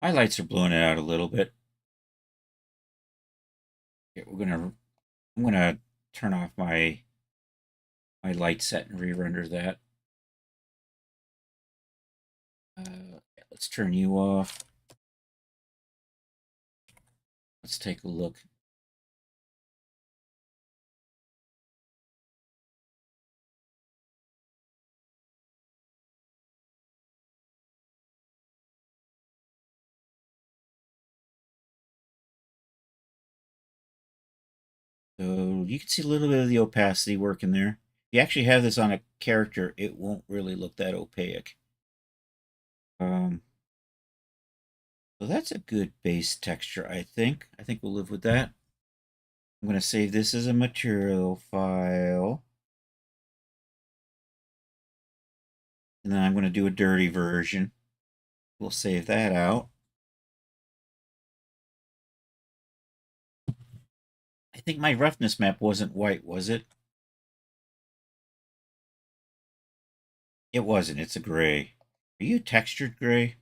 My lights are blowing it out a little bit. Okay, I'm gonna turn off my light set and re-render that. Let's turn you off. Let's take a look. So you can see a little bit of the opacity working there. If you actually have this on a character, it won't really look that opaque. So that's a good base texture, I think. I think we'll live with that. I'm going to save this as a material file. And then I'm going to do a dirty version. We'll save that out. I think my roughness map wasn't white, was it? It wasn't. It's a gray. Are you textured gray?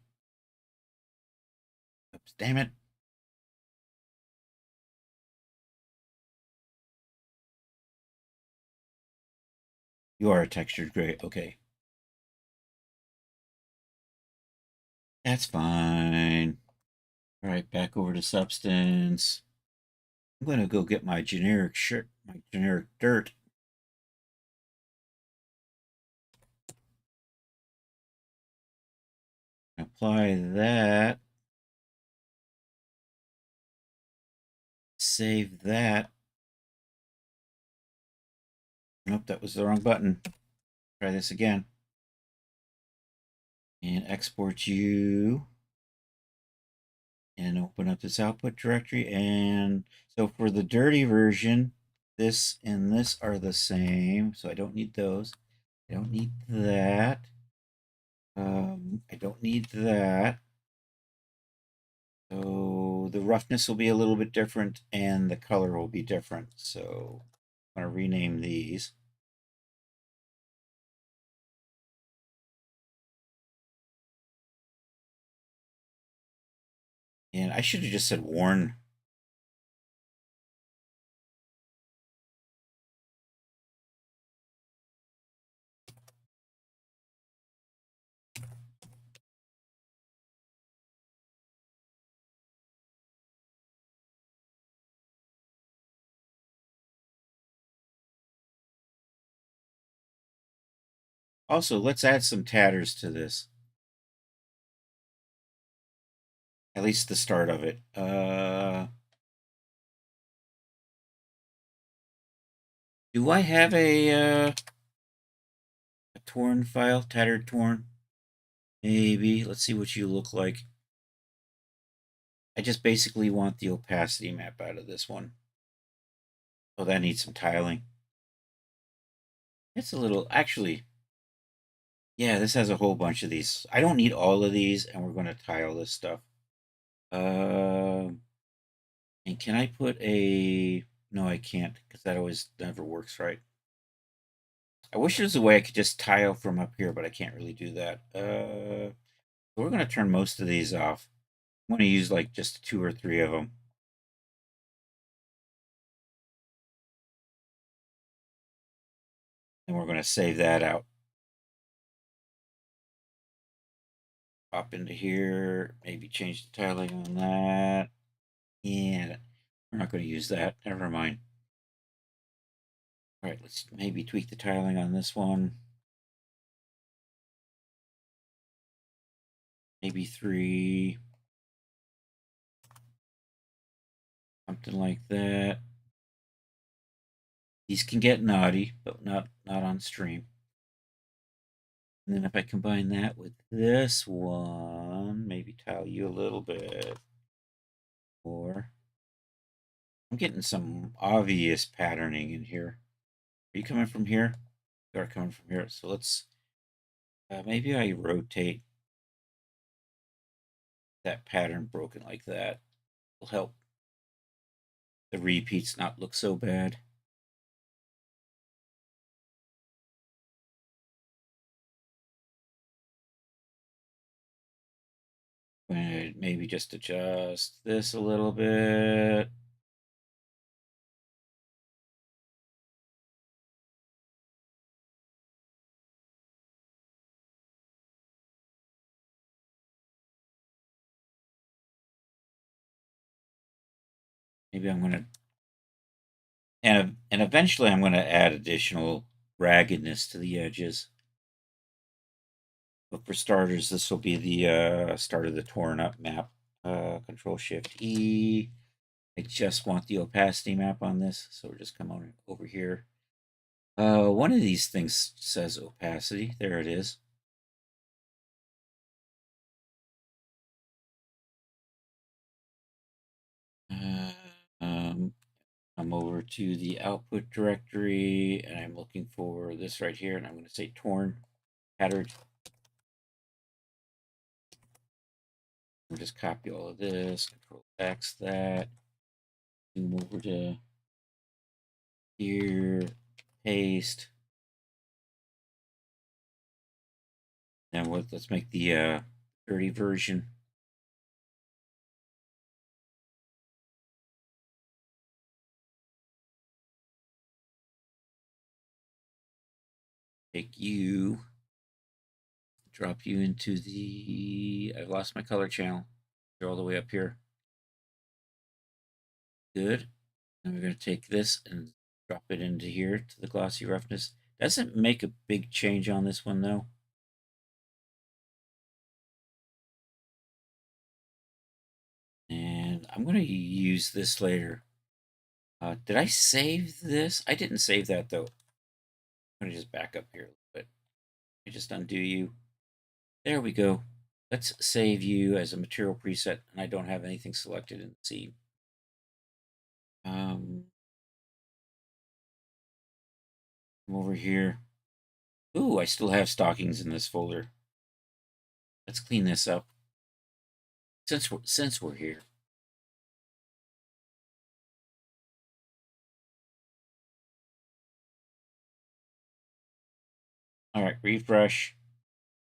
Oops, damn it. You are a textured gray. Okay. That's fine. All right, back over to substance. I'm going to go get my generic shirt, my generic dirt. Apply that. Save that. Nope, that was the wrong button. Try this again. And export you. And open up this output directory. And so for the dirty version, this and this are the same. So I don't need those. I don't need that. I don't need that. So the roughness will be a little bit different and the color will be different. So I'm going to rename these. And I should have just said worn. Also, let's add some tatters to this. At least the start of it. Do I have a torn file? Tattered torn? Maybe. Let's see what you look like. I just basically want the opacity map out of this one. Oh, that needs some tiling. It's a little, actually, yeah, this has a whole bunch of these. I don't need all of these, and we're going to tile this stuff. And can I put a, no, I can't, because that always never works right. I wish there was a way I could just tile from up here, but I can't really do that. So we're going to turn most of these off. I'm going to use like just 2 or 3 of them. we're going to save that out. Pop into here, maybe change the tiling on that. And we're not going to use that. Never mind. All right, let's maybe tweak the tiling on this one. Maybe 3. Something like that. These can get naughty, but not on stream. And then if I combine that with this one, maybe tile you a little bit more. I'm getting some obvious patterning in here. Are you coming from here? You are coming from here. So let's, maybe I rotate that pattern broken like that. Will help the repeats not look so bad. And maybe just adjust this a little bit. Maybe I'm going to, and eventually I'm going to add additional raggedness to the edges. But for starters, this will be the start of the torn up map. Control Shift E. I just want the opacity map on this, so we're just coming over here. One of these things says opacity. There it is. I'm over to the output directory, and I'm looking for this right here, and I'm going to say torn pattern. We'll just copy all of this, Control X that, zoom over to here, paste. And let's make the 30 version. Take you, drop you into the, I've lost my color channel. You're all the way up here. Good. And we're going to take this and drop it into here to the glossy roughness. Doesn't make a big change on this one though. And I'm going to use this later. Did I save this? I didn't save that though. I'm going to just back up here a little bit. I just undo you. There we go. Let's save you as a material preset, and I don't have anything selected in the scene. Come over here. Ooh, I still have stockings in this folder. Let's clean this up. Since we're here. All right, refresh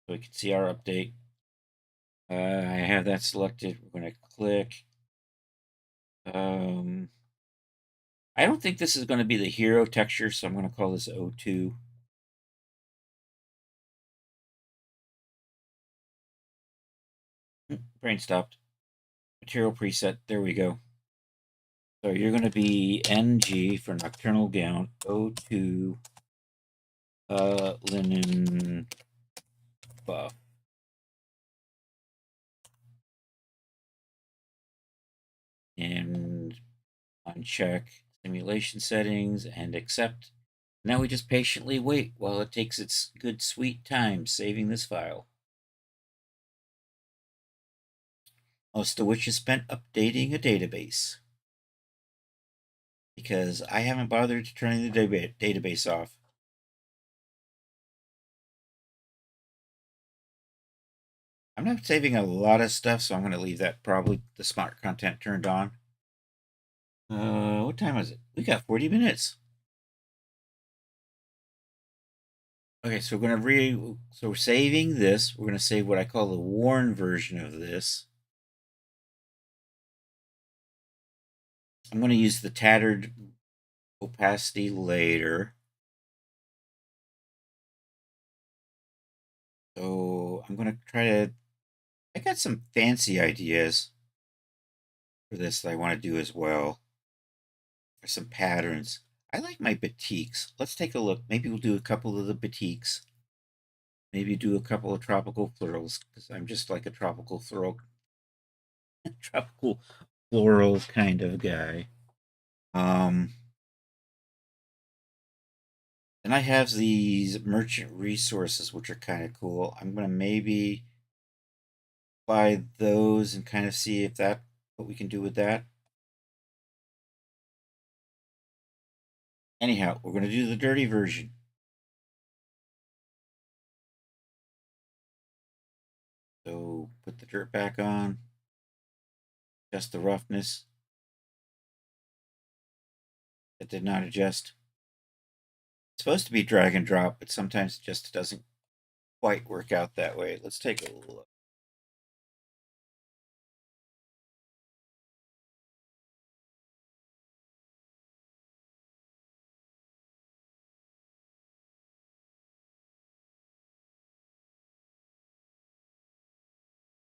so we can see our update. I have that selected. We're going to click. I don't think this is going to be the hero texture, so I'm going to call this O2. Brain stopped. Material preset. There we go. So you're going to be NG for nocturnal gown, O2, linen buff. And uncheck simulation settings and accept. Now we just patiently wait while it takes its good sweet time saving this file. Most of which is spent updating a database. Because I haven't bothered to turn the database off. I'm not saving a lot of stuff, so I'm going to leave that probably the smart content turned on. What time is it? We got 40 minutes. Okay, so we're going to so we're saving this. We're going to save what I call the worn version of this. I'm going to use the tattered opacity later. So I'm going to try to, I got some fancy ideas for this that I want to do as well. For some patterns. I like my batiks. Let's take a look. Maybe we'll do a couple of the batiks. Maybe do a couple of tropical florals because I'm just like a tropical floral, tropical floral kind of guy. Um, and I have these merchant resources, which are kind of cool. I'm gonna maybe buy those and kind of see if that what we can do with that. Anyhow, we're gonna do the dirty version. So put the dirt back on, adjust the roughness. It did not adjust. It's supposed to be drag and drop, but sometimes it just doesn't quite work out that way. Let's take a look.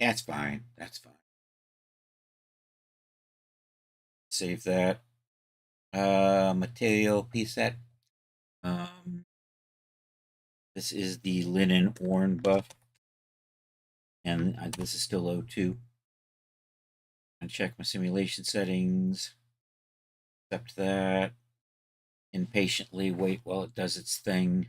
That's fine. That's fine. Save that. Material piece set. Um, this is the linen worn buff, and this is still O2. And check my simulation settings. Accept that. Impatiently wait while it does its thing.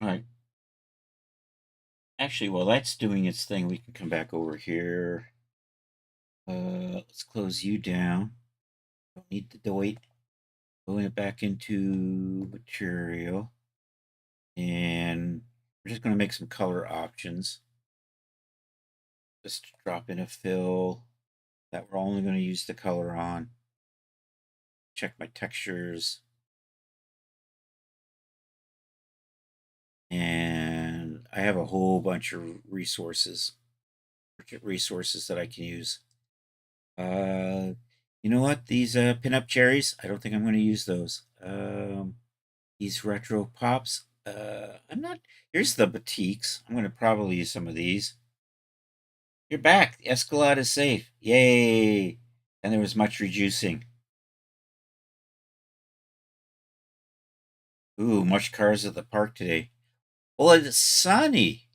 All right. Actually, while that's doing its thing, we can come back over here. Let's close you down. Don't need the wait. Pulling it back into material. And we're just going to make some color options. Just drop in a fill that we're only going to use the color on. Check my textures. And I have a whole bunch of resources that I can use. You know what? These pinup cherries, I don't think I'm going to use those. These retro pops, I'm not. Here's the batiks. I'm going to probably use some of these. You're back. The Escalade is safe. Yay! And there was much rejuicing. Ooh, much cars at the park today. Well, it's sunny.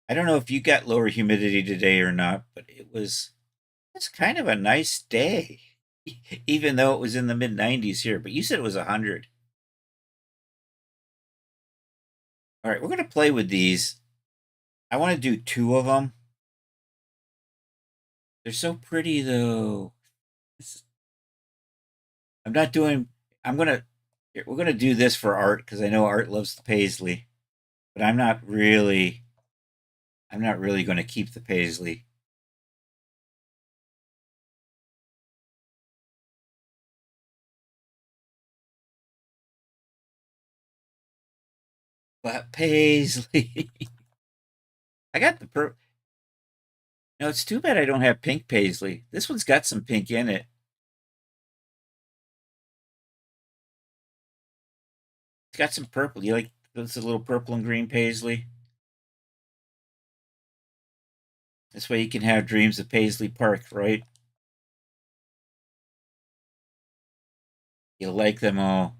I don't know if you got lower humidity today or not, but it's kind of a nice day. Even though it was in the mid 90s here, but you said it was 100. All right, we're going to play with these. I want to do two of them. They're so pretty though. I'm not doing I'm going to we're going to do this for Art because I know Art loves the paisley, but I'm not really going to keep the paisley. But paisley. I got the No, it's too bad I don't have pink paisley. This one's got some pink in it. It's got some purple. You like this little purple and green paisley? This way you can have dreams of Paisley Park, right? You like them all.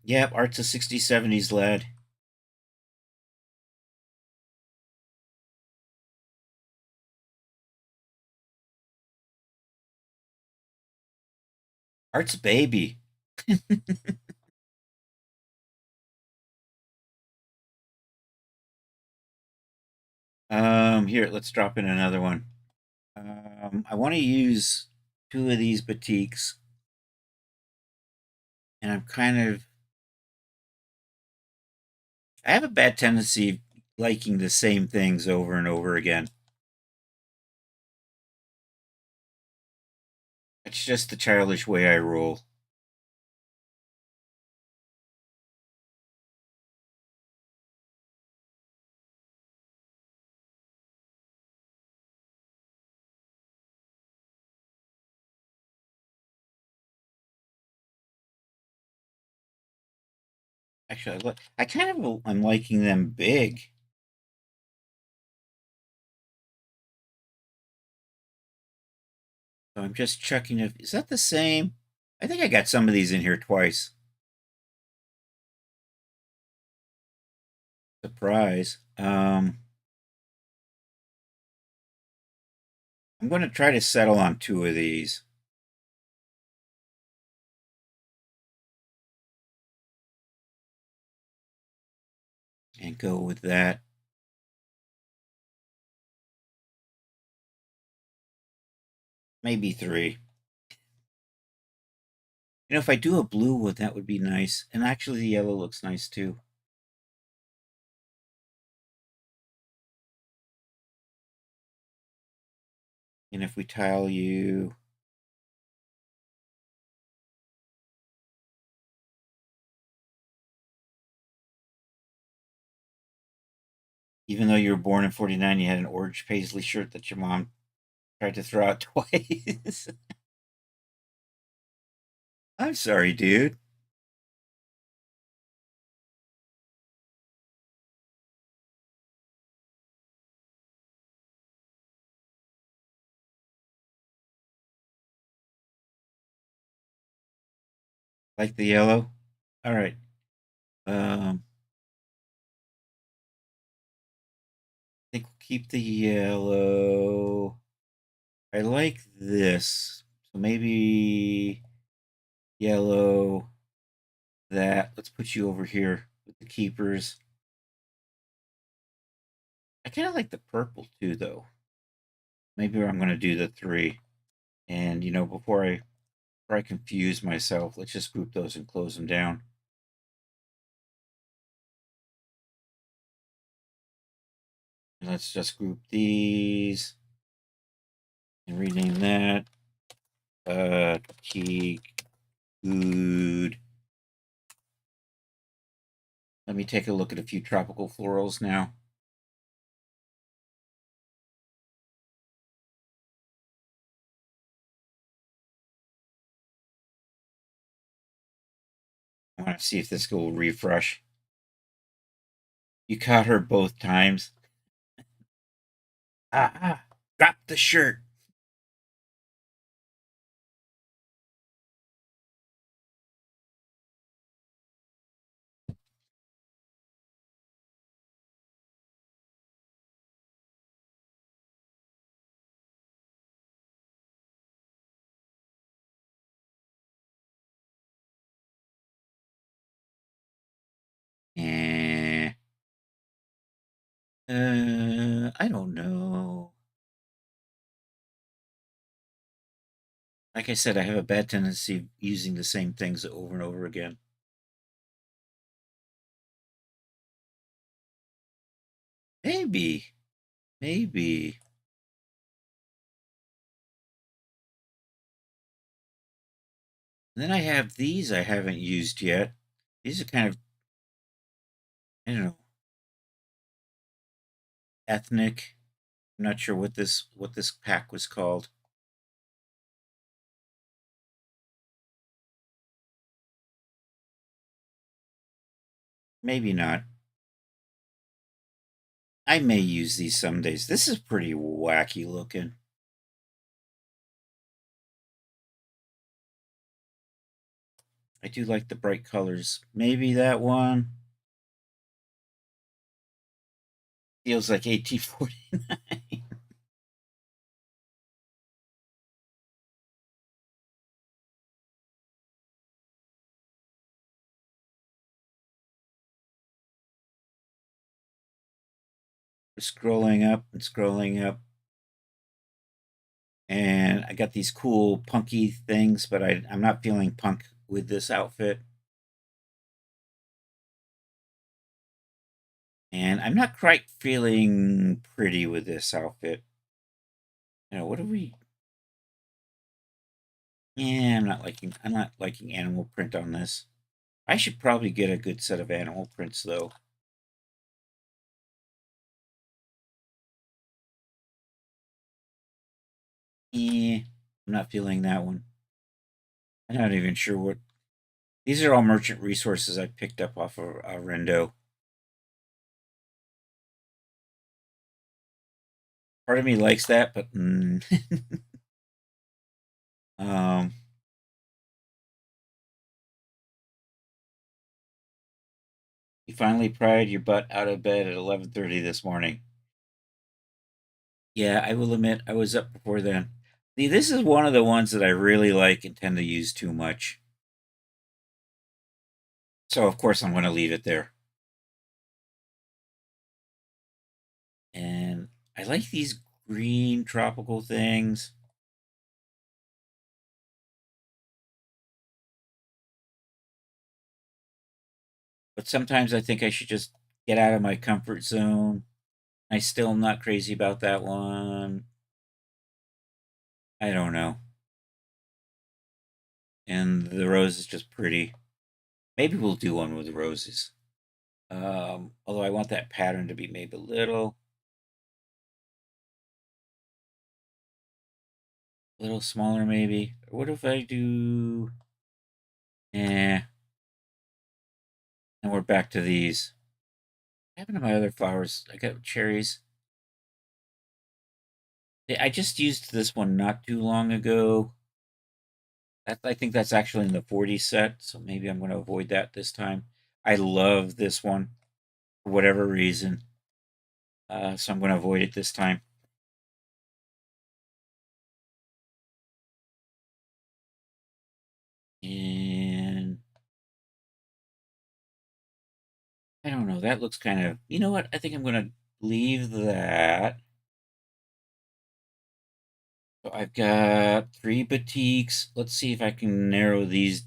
Yep, Art's a 60s, 70s lad. Art's a baby. Here, let's drop in another one. I want to use two of these batiks, and I have a bad tendency of liking the same things over and over again. It's just the childish way I roll. Actually, I'm liking them big. So I'm just checking if is that the same? I think I got some of these in here twice. Surprise. I'm going to try to settle on two of these. And go with that. Maybe three. You know, if I do a blue one, that would be nice. And actually, the yellow looks nice too. And if we tile you, even though you were born in 49, you had an orange paisley shirt that your mom tried to throw out twice. I'm sorry, dude. Like the yellow? All right. I think we'll keep the yellow. I like this. So maybe yellow, that. Let's put you over here with the keepers. I kind of like the purple too, though. Maybe I'm going to do the three. And, you know, before I confuse myself, let's just group those and close them down. And let's just group these and rename that. Key Good. Let me take a look at a few tropical florals now. I want to see if this will refresh. You caught her both times. Drop the shirt. Eh, I don't know. Like I said, I have a bad tendency of using the same things over and over again. Maybe, maybe. And then I have these I haven't used yet. These are kind of, I don't know, ethnic. I'm not sure what this pack was called. Maybe not. I may use these some days. This is pretty wacky looking. I do like the bright colors. Maybe that one feels like AT49. Scrolling up and scrolling up. And I got these cool punky things, but I'm not feeling punk with this outfit. And I'm not quite feeling pretty with this outfit. What do we... Yeah, I'm not liking animal print on this. I should probably get a good set of animal prints though. Yeah, I'm not feeling that one. I'm not even sure what... These are all merchant resources I picked up off of Rendo. Part of me likes that, but um, you finally pried your butt out of bed at 11:30 this morning. Yeah, I will admit I was up before then. See, this is one of the ones that I really like and tend to use too much. So of course I'm going to leave it there. And I like these green tropical things. But sometimes I think I should just get out of my comfort zone. I still am not crazy about that one. I don't know. And the rose is just pretty. Maybe we'll do one with the roses. Although I want that pattern to be maybe a little smaller, maybe. What if I do? Eh. And we're back to these. What happened to my other flowers? I got cherries. I just used this one not too long ago. I think that's actually in the 40 set, so maybe I'm going to avoid that this time. I love this one for whatever reason, so I'm going to avoid it this time. And I don't know, that looks kind of... You know what? I think I'm going to leave that. So I've got 3 batiks. Let's see if I can narrow these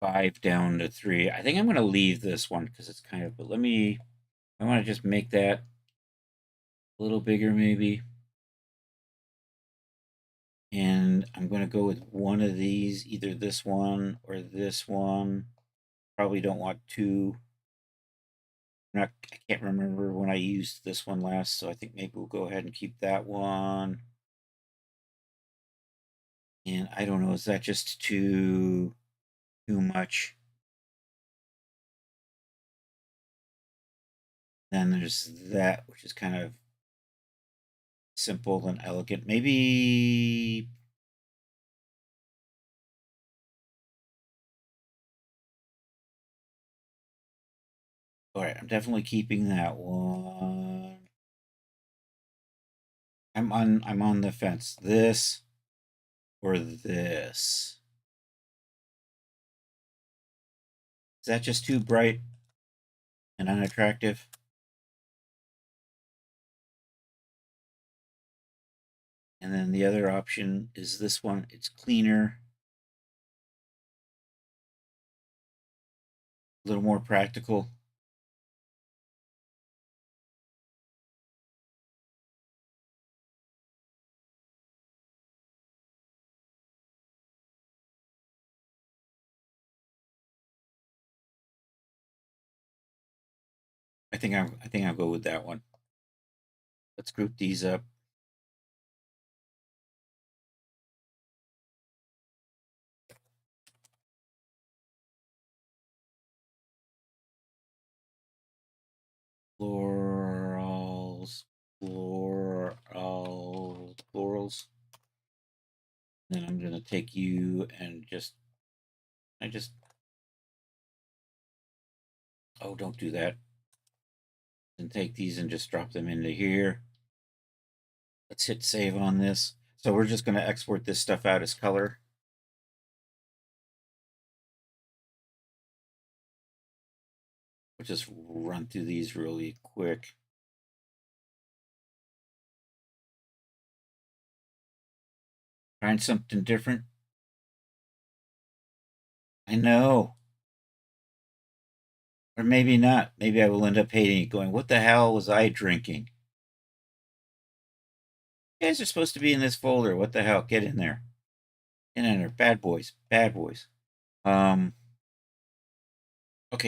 5 down to 3. I think I'm going to leave this one because it's kind of... But I want to just make that a little bigger maybe. And I'm going to go with one of these, either this one or this one. Probably don't want 2. I can't remember when I used this one last, so I think maybe we'll go ahead and keep that one. And I don't know, is that just too much? Then there's that, which is kind of simple and elegant. Maybe... All right, I'm definitely keeping that one. I'm on the fence. This or this. Is that just too bright and unattractive? And then the other option is this one. It's cleaner, a little more practical. I think I'll go with that one. Let's group these up. Florals, florals. Then I'm gonna take you and oh, don't do that. And take these and just drop them into here. Let's hit save on this. So we're just gonna export this stuff out as color. We'll just run through these really quick. Trying something different. I know. Or maybe not. Maybe I will end up hating it, going, what the hell was I drinking? You guys are supposed to be in this folder. What the hell? Get in there. Get in there. Bad boys. Bad boys. Okay,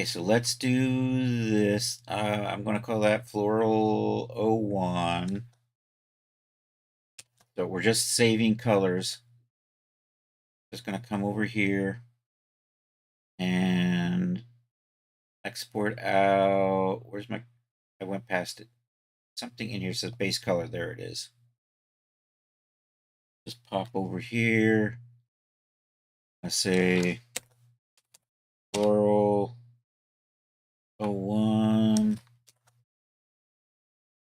so let's do this. I'm going to call that Floral 01. So we're just saving colors. Just going to come over here and export out. Where's my... I went past it. Something in here says base color. There it is. Just pop over here. I say Floral 01.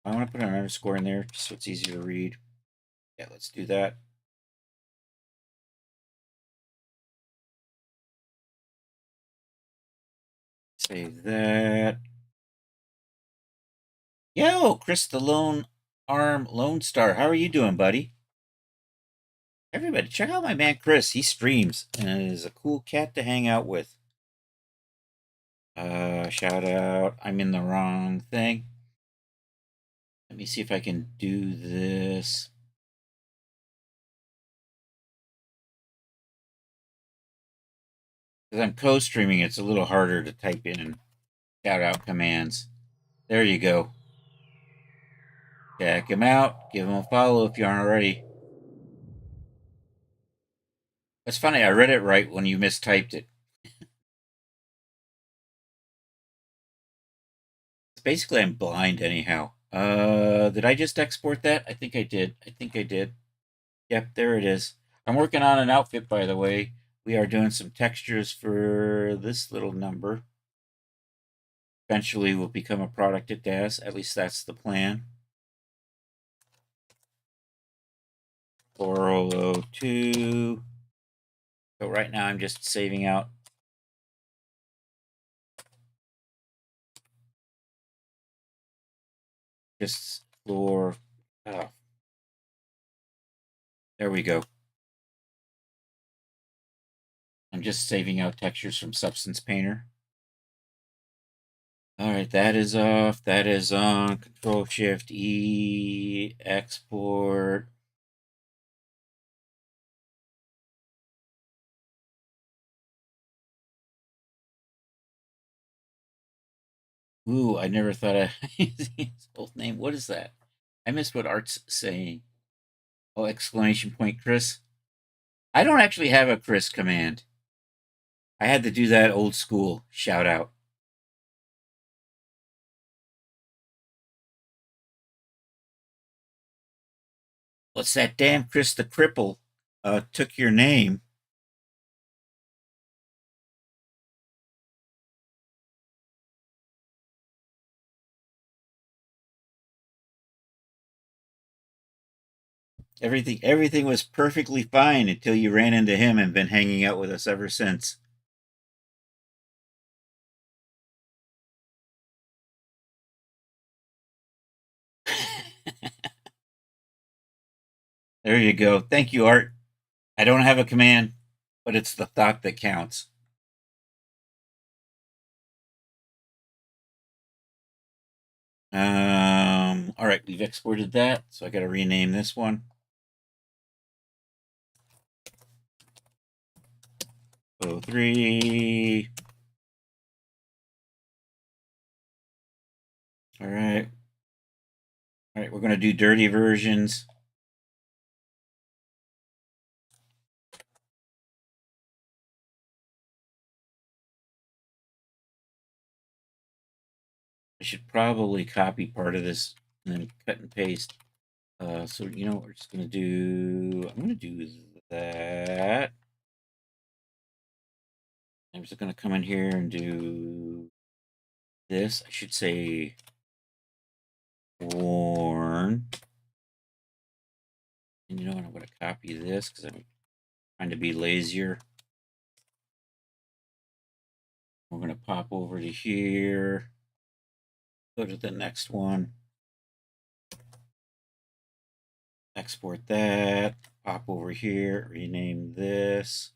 I want to put an underscore in there just so it's easy to read. Yeah, let's do that. Save that. Yo, Chris the Lone Arm Lone Star. How are you doing, buddy? Everybody, check out my man Chris. He streams and is a cool cat to hang out with. Shout out. I'm in the wrong thing. Let me see if I can do this. Because I'm co-streaming, it's a little harder to type in shout out commands. There you go. Check him out. Give him a follow if you aren't already. It's funny, I read it right when you mistyped it. Basically, I'm blind anyhow. Did I just export that? I think I did. Yep, there it is. I'm working on an outfit, by the way. We are doing some textures for this little number. Eventually will become a product at Daz. At least that's the plan. Floral 02. So right now I'm just saving out. Just floor. Oh. There we go. I'm just saving out textures from Substance Painter. All right, that is off. That is on. Control Shift E, export. Ooh, I never thought I his whole name. What is that? I missed what Art's saying. Oh, exclamation point, Chris. I don't actually have a Chris command. I had to do that old school shout out. What's that damn Chris the Cripple took your name? Everything was perfectly fine until you ran into him and been hanging out with us ever since. There you go. Thank you, Art. I don't have a command, but it's the thought that counts. All right, we've exported that, so I got to rename this one. Oh, 03. All right. All right, we're going to do dirty versions. I should probably copy part of this and then cut and paste. So, you know, we're just going to do, I'm going to do that. I'm just going to come in here and do this. I should say worn. And you know what? I'm going to copy this because I'm trying to be lazier. We're going to pop over to here. Go to the next one. Export that. Pop over here, rename this.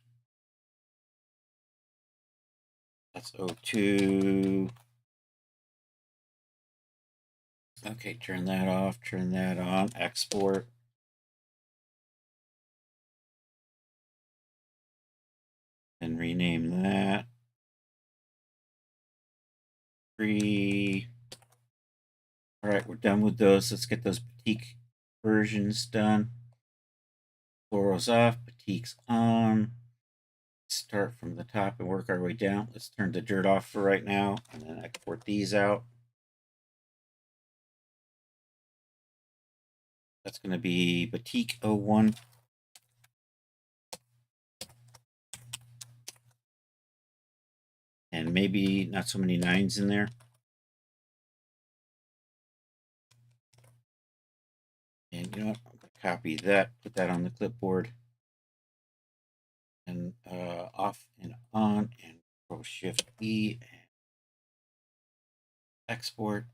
That's O2. Okay, turn that off, turn that on, export. And rename that. Free. All right, we're done with those. Let's get those Batik versions done. Florals off, Batik's on. Start from the top and work our way down. Let's turn the dirt off for right now and then export these out. That's going to be Batik 01. And maybe not so many nines in there. And you know what? I'm going to copy that, put that on the clipboard. And off and on, and Control Shift E and export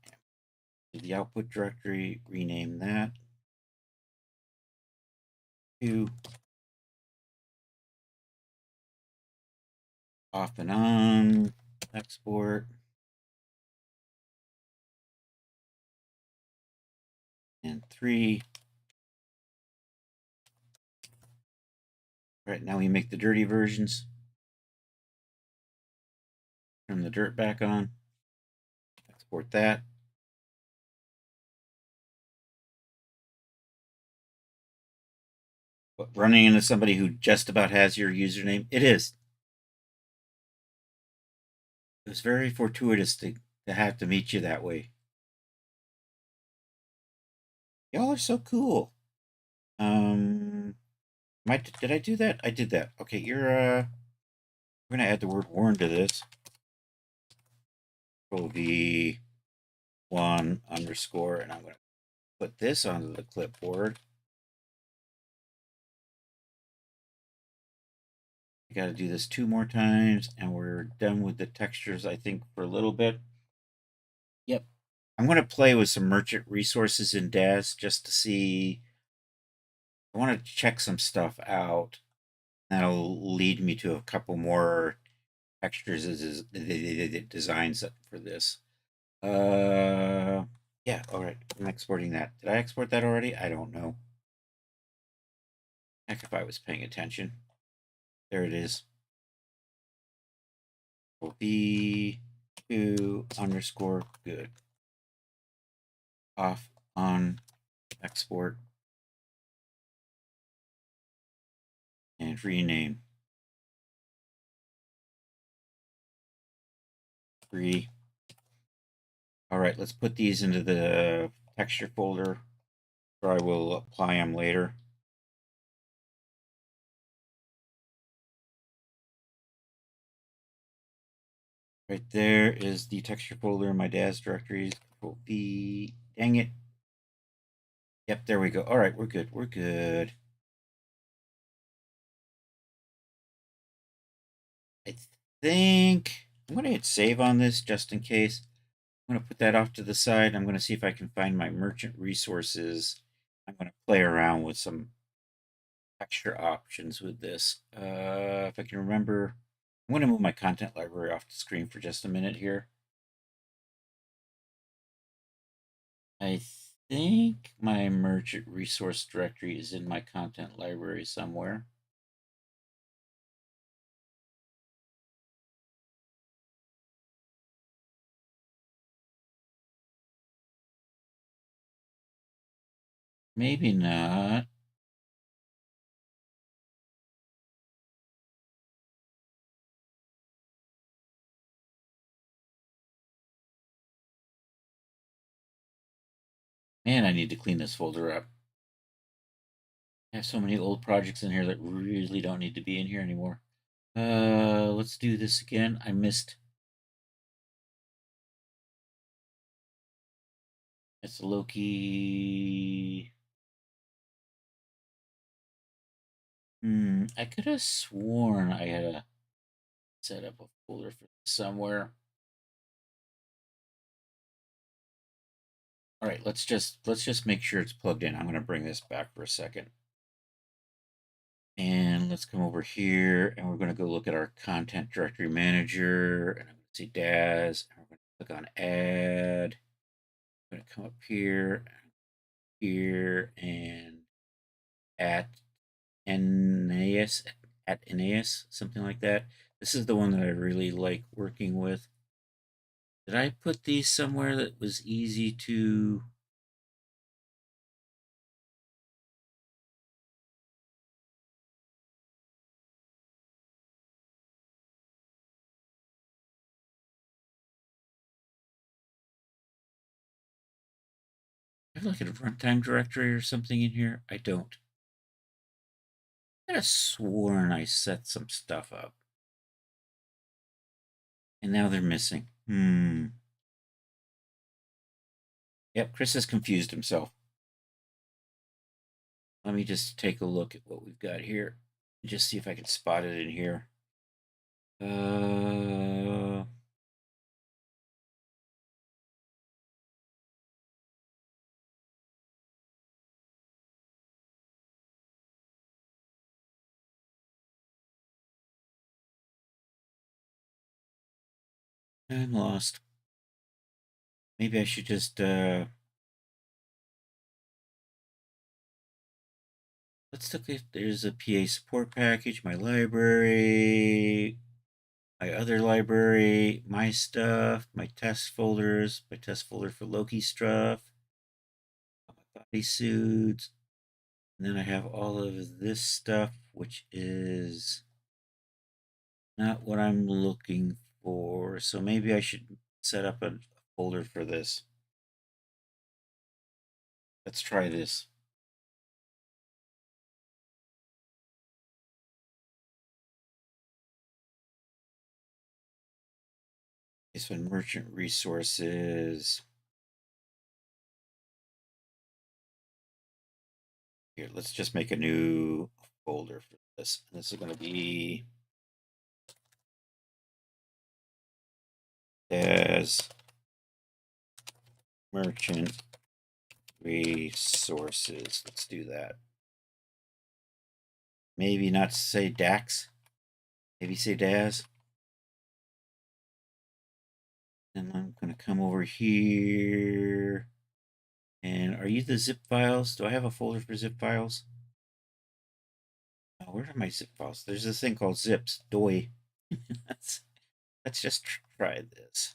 to the output directory, rename that to off and on, export, and 3. All right, now we make the dirty versions. Turn the dirt back on, export that. But running into somebody who just about has your username, it is. It was very fortuitous to have to meet you that way. Y'all are so cool. Did I do that? I did that. Okay, we're gonna add the word warn to this. Control V 1 underscore, and I'm gonna put this onto the clipboard. I got to do this 2 more times, and we're done with the textures, I think, for a little bit. Yep. I'm going to play with some merchant resources in Daz just to see. I want to check some stuff out. That'll lead me to a couple more textures as designs for this. Yeah, all right. I'm exporting that. Did I export that already? I don't know. Heck, if I was paying attention. There it is. V2 underscore good. Off, on, export, and rename. 3. All right, let's put these into the texture folder, or I will apply them later. Right there is the texture folder in my Daz directories. Control V. Dang it. Yep, there we go. All right, we're good. We're good. I think I'm going to hit save on this just in case. I'm going to put that off to the side. I'm going to see if I can find my merchant resources. I'm going to play around with some texture options with this. If I can remember, I'm going to move my content library off the screen for just a minute here. I think my merchant resource directory is in my content library somewhere. Maybe not. Man, I need to clean this folder up. I have so many old projects in here that really don't need to be in here anymore. Let's do this again. I missed. It's Loki. I could have sworn I had a set up a folder for somewhere. All right, let's just make sure it's plugged in. I'm going to bring this back for a second. And let's come over here and we're going to go look at our content directory manager. And I'm going to see Daz. And we're going to click on add. I'm going to come up here, and at Aeneas, something like that. This is the one that I really like working with. Did I put these somewhere that was easy to... I have like a runtime directory or something in here? I don't. I could have sworn I set some stuff up. And now they're missing. Yep, Chris has confused himself. Let me just take a look at what we've got here. And just see if I can spot it in here. I'm lost. Maybe I should just let's look if there's a PA support package, my library, my other library, my stuff, my test folders, my test folder for Loki stuff, my bodysuits, and then I have all of this stuff, which is not what I'm looking for. So maybe I should set up a folder for this. Let's try this. This one, merchant resources. Here, let's just make a new folder for this. This is going to be as merchant resources. Let's do that. Maybe not say Dax. Maybe say Daz. And I'm going to come over here. And are you the zip files? Do I have a folder for zip files? Oh, where are my zip files? There's this thing called zips. Doi. Let's just try this.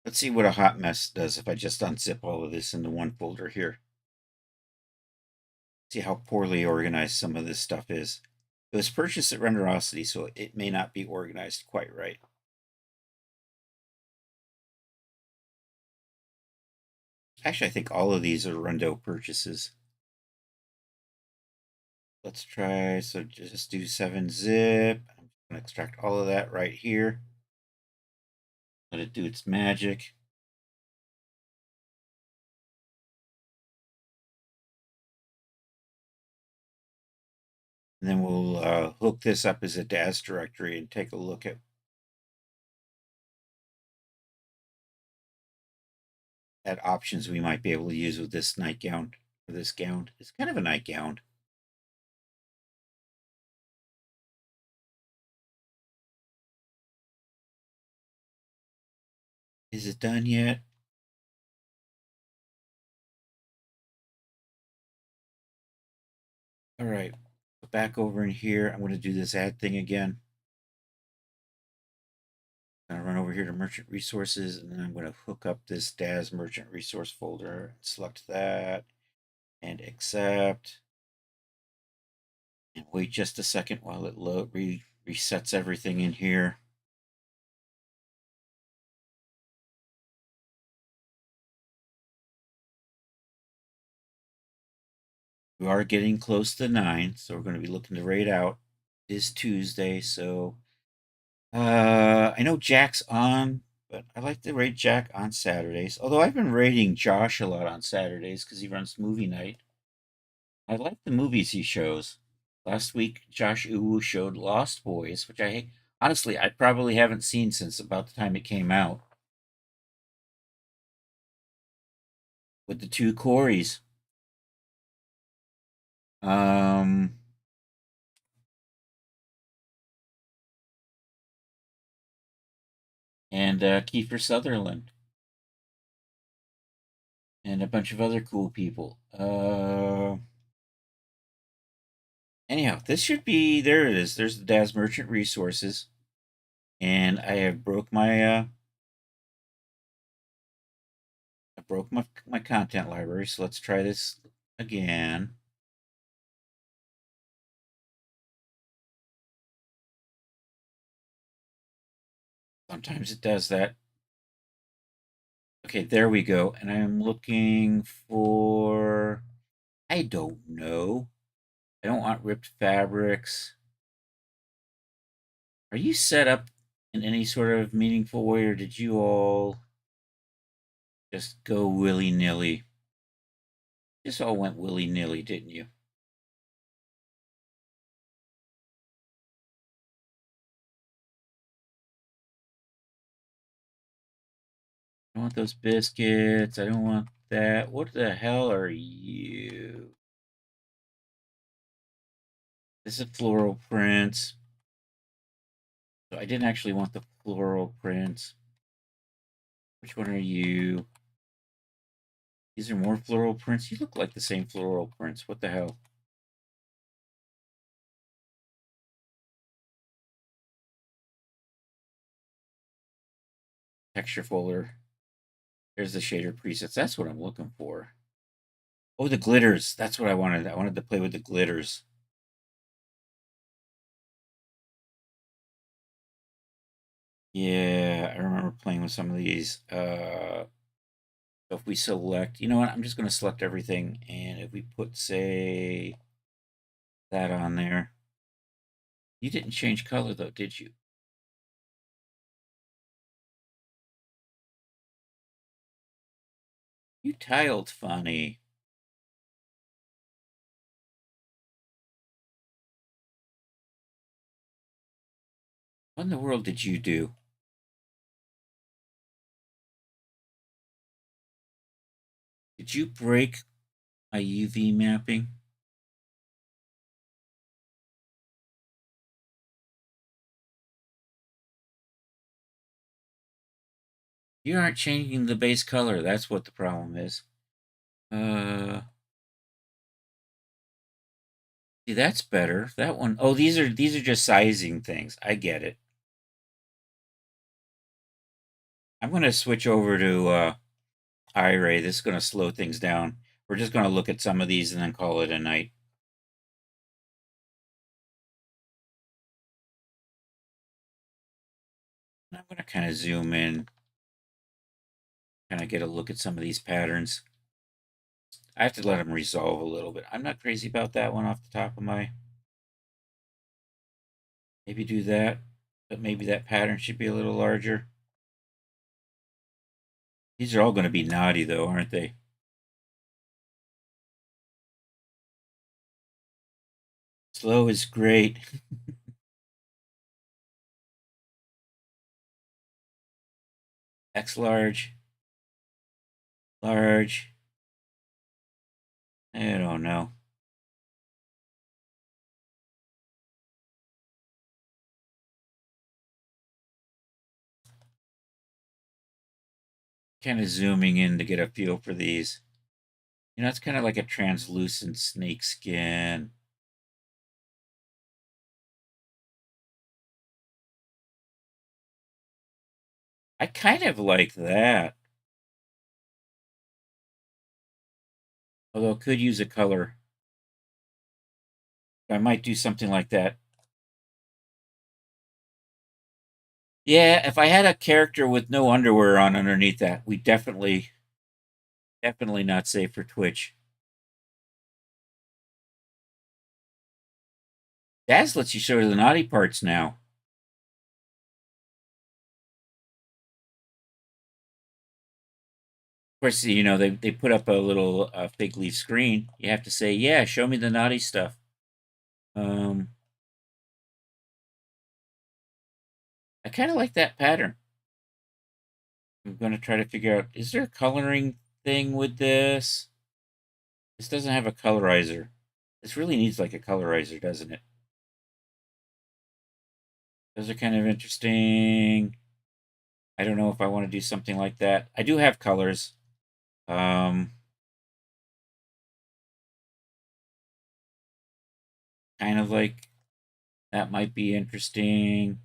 Let's see what a hot mess does if I just unzip all of this into one folder here. See how poorly organized some of this stuff is. It was purchased at Renderosity, so it may not be organized quite right. Actually, I think all of these are Rendo purchases. Let's try, so just do 7-zip. I'm going to extract all of that right here. Let it do its magic. And then we'll hook this up as a Daz directory and take a look at options we might be able to use with this nightgown, or this gown. It's kind of a nightgown. Is it done yet? All right, back over in here. I'm going to do this add thing again. I'm going to run over here to merchant resources, and then I'm going to hook up this Daz merchant resource folder. Select that and accept. And wait just a second while it resets everything in here. We are getting close to 9, so we're going to be looking to raid out. It is Tuesday, so I know Jack's on, but I like to raid Jack on Saturdays. Although I've been raiding Josh a lot on Saturdays because he runs movie night. I like the movies he shows. Last week, Josh Uwu showed Lost Boys, which honestly I probably haven't seen since about the time it came out, with the two Corys. Um, and Kiefer Sutherland and a bunch of other cool people. Anyhow, this should be there. It is. There's the Daz Merchant Resources, and I broke my content library. So let's try this again. Sometimes it does that. Okay, there we go. And I'm looking for, I don't know. I don't want ripped fabrics. Are you set up in any sort of meaningful way, or did you all just go willy nilly? Just all went willy nilly, didn't you? I don't want those biscuits. I don't want that. What the hell are you? This is floral prints. So I didn't actually want the floral prints. Which one are you? These are more floral prints. You look like the same floral prints. What the hell? Texture folder. There's the shader presets. That's what I'm looking for. Oh, the glitters. That's what I wanted. I wanted to play with the glitters. Yeah, I remember playing with some of these. So if we select, you know what? I'm just going to select everything. And if we put, say, that on there. You didn't change color, though, did you? You tiled funny. What in the world did you do? Did you break my UV mapping? You aren't changing the base color. That's what the problem is. Uh, See, that's better. That one, oh, these are just sizing things. I get it. I'm going to switch over to iRay. This is going to slow things down. We're just going to look at some of these and then call it a night. I'm going to kind of zoom in, kind of get a look at some of these patterns. I have to let them resolve a little bit. I'm not crazy about that one off the top of my. Maybe do that, but maybe that pattern should be a little larger. These are all going to be naughty, though, aren't they? Slow is great. X large, large. I don't know. Kind of zooming in to get a feel for these. You know, it's kind of like a translucent snake skin. I kind of like that. Although it could use a color. I might do something like that. Yeah, if I had a character with no underwear on underneath that, we definitely not safe for Twitch. Daz lets you show the naughty parts now. Of course, you know, they put up a little fig leaf screen. You have to say, yeah, show me the naughty stuff. I kind of like that pattern. I'm going to try to figure out, is there a coloring thing with this? This doesn't have a colorizer. This really needs like a colorizer, doesn't it? Those are kind of interesting. I don't know if I want to do something like that. I do have colors. Kind of like that might be interesting.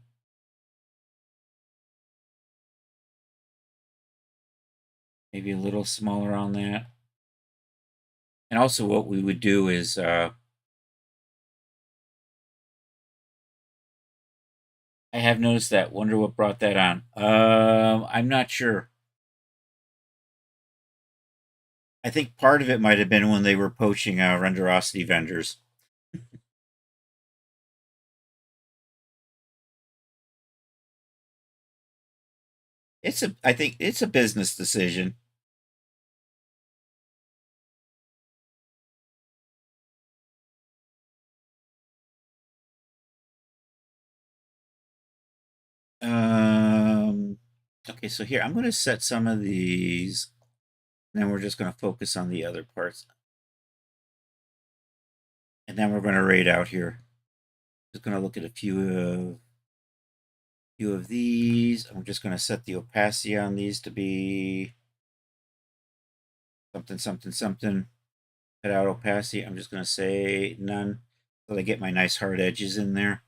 Maybe a little smaller on that. And also what we would do is I have noticed that. Wonder what brought that on. I'm not sure. I think part of it might have been when they were poaching renderosity vendors. I think it's a business decision. Um, okay, so here I'm going to set some of these, and then we're just going to focus on the other parts, and then we're going to rate out here. Just going to look at a few of these. I'm just going to set the opacity on these to be something, something, something. Cut out opacity. I'm just going to say none, so I get my nice hard edges in there.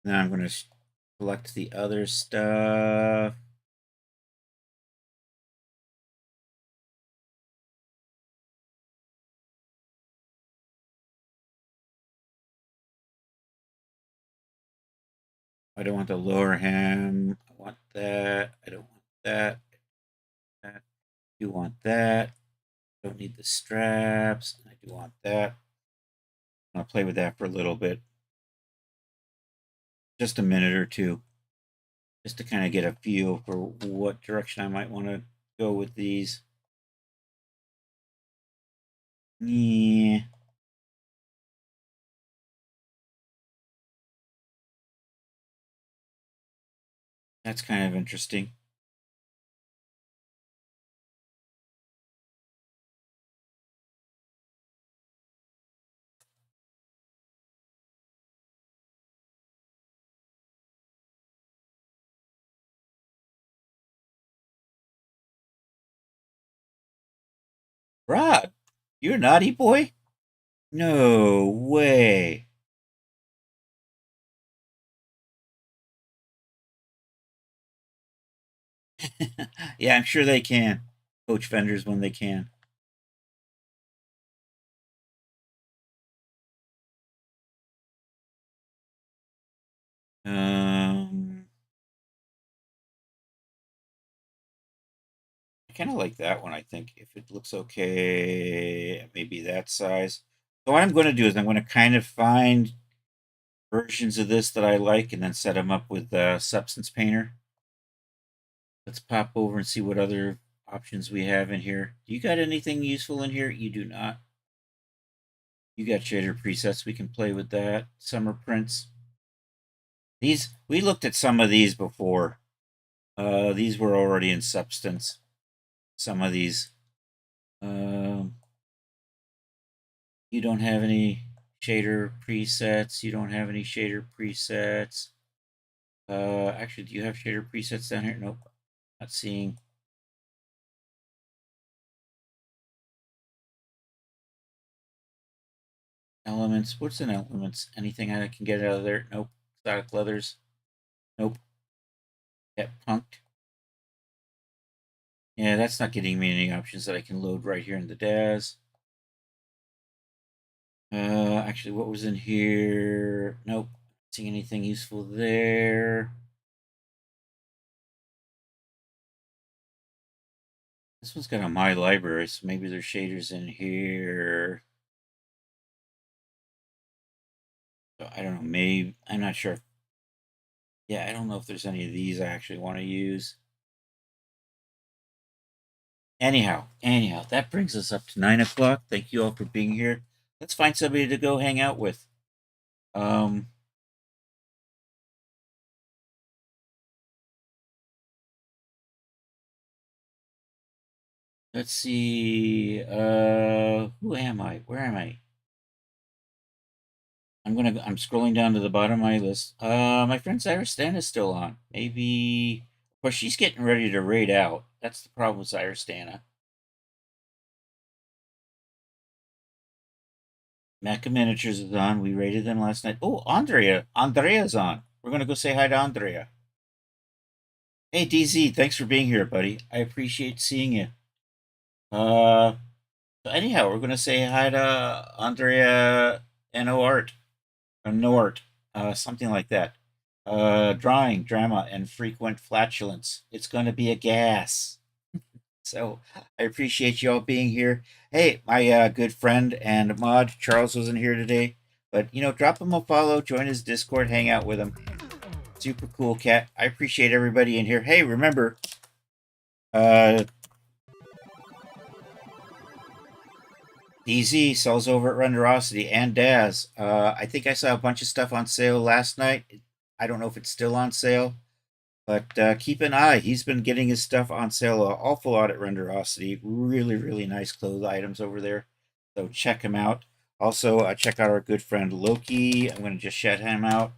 Then I'm going to select the other stuff. I don't want the lower hem. I want that. I don't want that. That. You want that. I don't need the straps. I do want that. I'll play with that for a little bit. Just a minute or two. Just to kind of get a feel for what direction I might want to go with these. Yeah. That's kind of interesting. Rod, you're a naughty boy? No way. Yeah, I'm sure they can. Coach vendors when they can. Um, I kind of like that one. I think if it looks okay, maybe that size. So what I'm going to do is I'm going to kind of find versions of this that I like, and then set them up with Substance Painter. Let's pop over and see what other options we have in here. Do you got anything useful in here? You do not. You got shader presets. We can play with that. Summer prints. These we looked at some of these before. These were already in Substance. Some of these. Um, you don't have any shader presets. You don't have any shader presets. Actually, do you have shader presets down here? Nope. Not seeing. Elements. What's in elements? Anything I can get out of there? Nope. Exotic leathers. Nope. Get punked. Yeah, that's not getting me any options that I can load right here in the Daz. Actually, what was in here? Nope. Not seeing anything useful there. This one's got a My Library, so maybe there's shaders in here. So I don't know. Maybe I'm not sure. Yeah, I don't know if there's any of these I actually want to use. Anyhow, that brings us up to 9 o'clock. Thank you all for being here. Let's find somebody to go hang out with. Um, let's see. Who am I? Where am I? I'm scrolling down to the bottom of my list. My friend Cyrus is still on. Maybe. Of course, she's getting ready to raid out. That's the problem with Cyrus. Mecha Miniatures is on. We raided them last night. Oh, Andrea. Andrea's on. We're gonna go say hi to Andrea. Hey, DZ. Thanks for being here, buddy. I appreciate seeing you. Uh, so anyhow, we're gonna say hi to Andrea Noart, or Nort, something like that. Drawing, drama, and frequent flatulence. It's gonna be a gas. So I appreciate you all being here. Hey, my good friend and mod Charles wasn't here today, but drop him a follow, join his Discord, hang out with him. Super cool cat. I appreciate everybody in here. Hey, remember, uh, DZ sells over at Renderosity and Daz. I think I saw a bunch of stuff on sale last night. I don't know if it's still on sale, but keep an eye. He's been getting his stuff on sale an awful lot at Renderosity. Really, really nice clothes items over there. So check him out. Also, check out our good friend Loki. I'm going to just shout him out.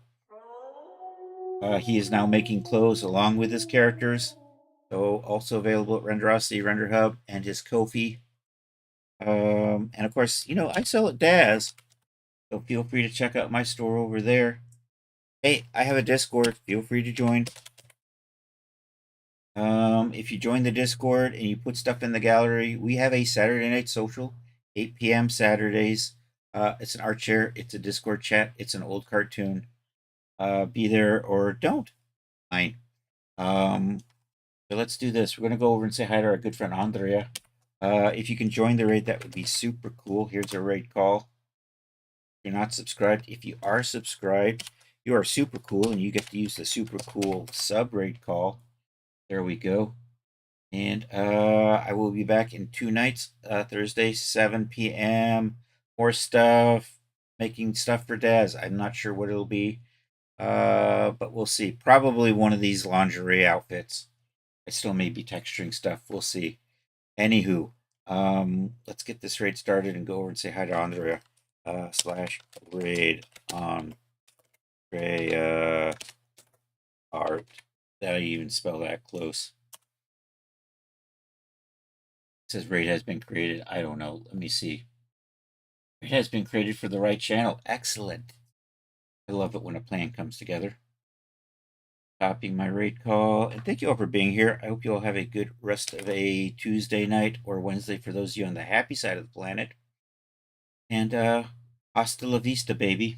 He is now making clothes along with his characters. So also available at Renderosity, Render Hub, and his Kofi. And of course, I sell at Daz. So feel free to check out my store over there. Hey, I have a Discord. Feel free to join. If you join the Discord and you put stuff in the gallery, we have a Saturday night social, 8 p.m. Saturdays. It's an art share, it's a Discord chat, it's an old cartoon. Be there or don't. Fine. So let's do this. We're gonna go over and say hi to our good friend Andrea. If you can join the raid, that would be super cool. Here's a raid call. If you're not subscribed, if you are subscribed, you are super cool and you get to use the super cool sub raid call. There we go. And I will be back in 2 nights, Thursday, 7 p.m. More stuff, making stuff for Daz. I'm not sure what it'll be, but we'll see. Probably one of these lingerie outfits. I still may be texturing stuff. We'll see. Anywho, let's get this raid started and go over and say hi to Andrea. Slash raid on art. Did I even spell that close? It says raid has been created. I don't know. Let me see. It has been created for the right channel. Excellent. I love it when a plan comes together. Copying my raid call. And thank you all for being here. I hope you all have a good rest of a Tuesday night or Wednesday for those of you on the happy side of the planet. And hasta la vista, baby.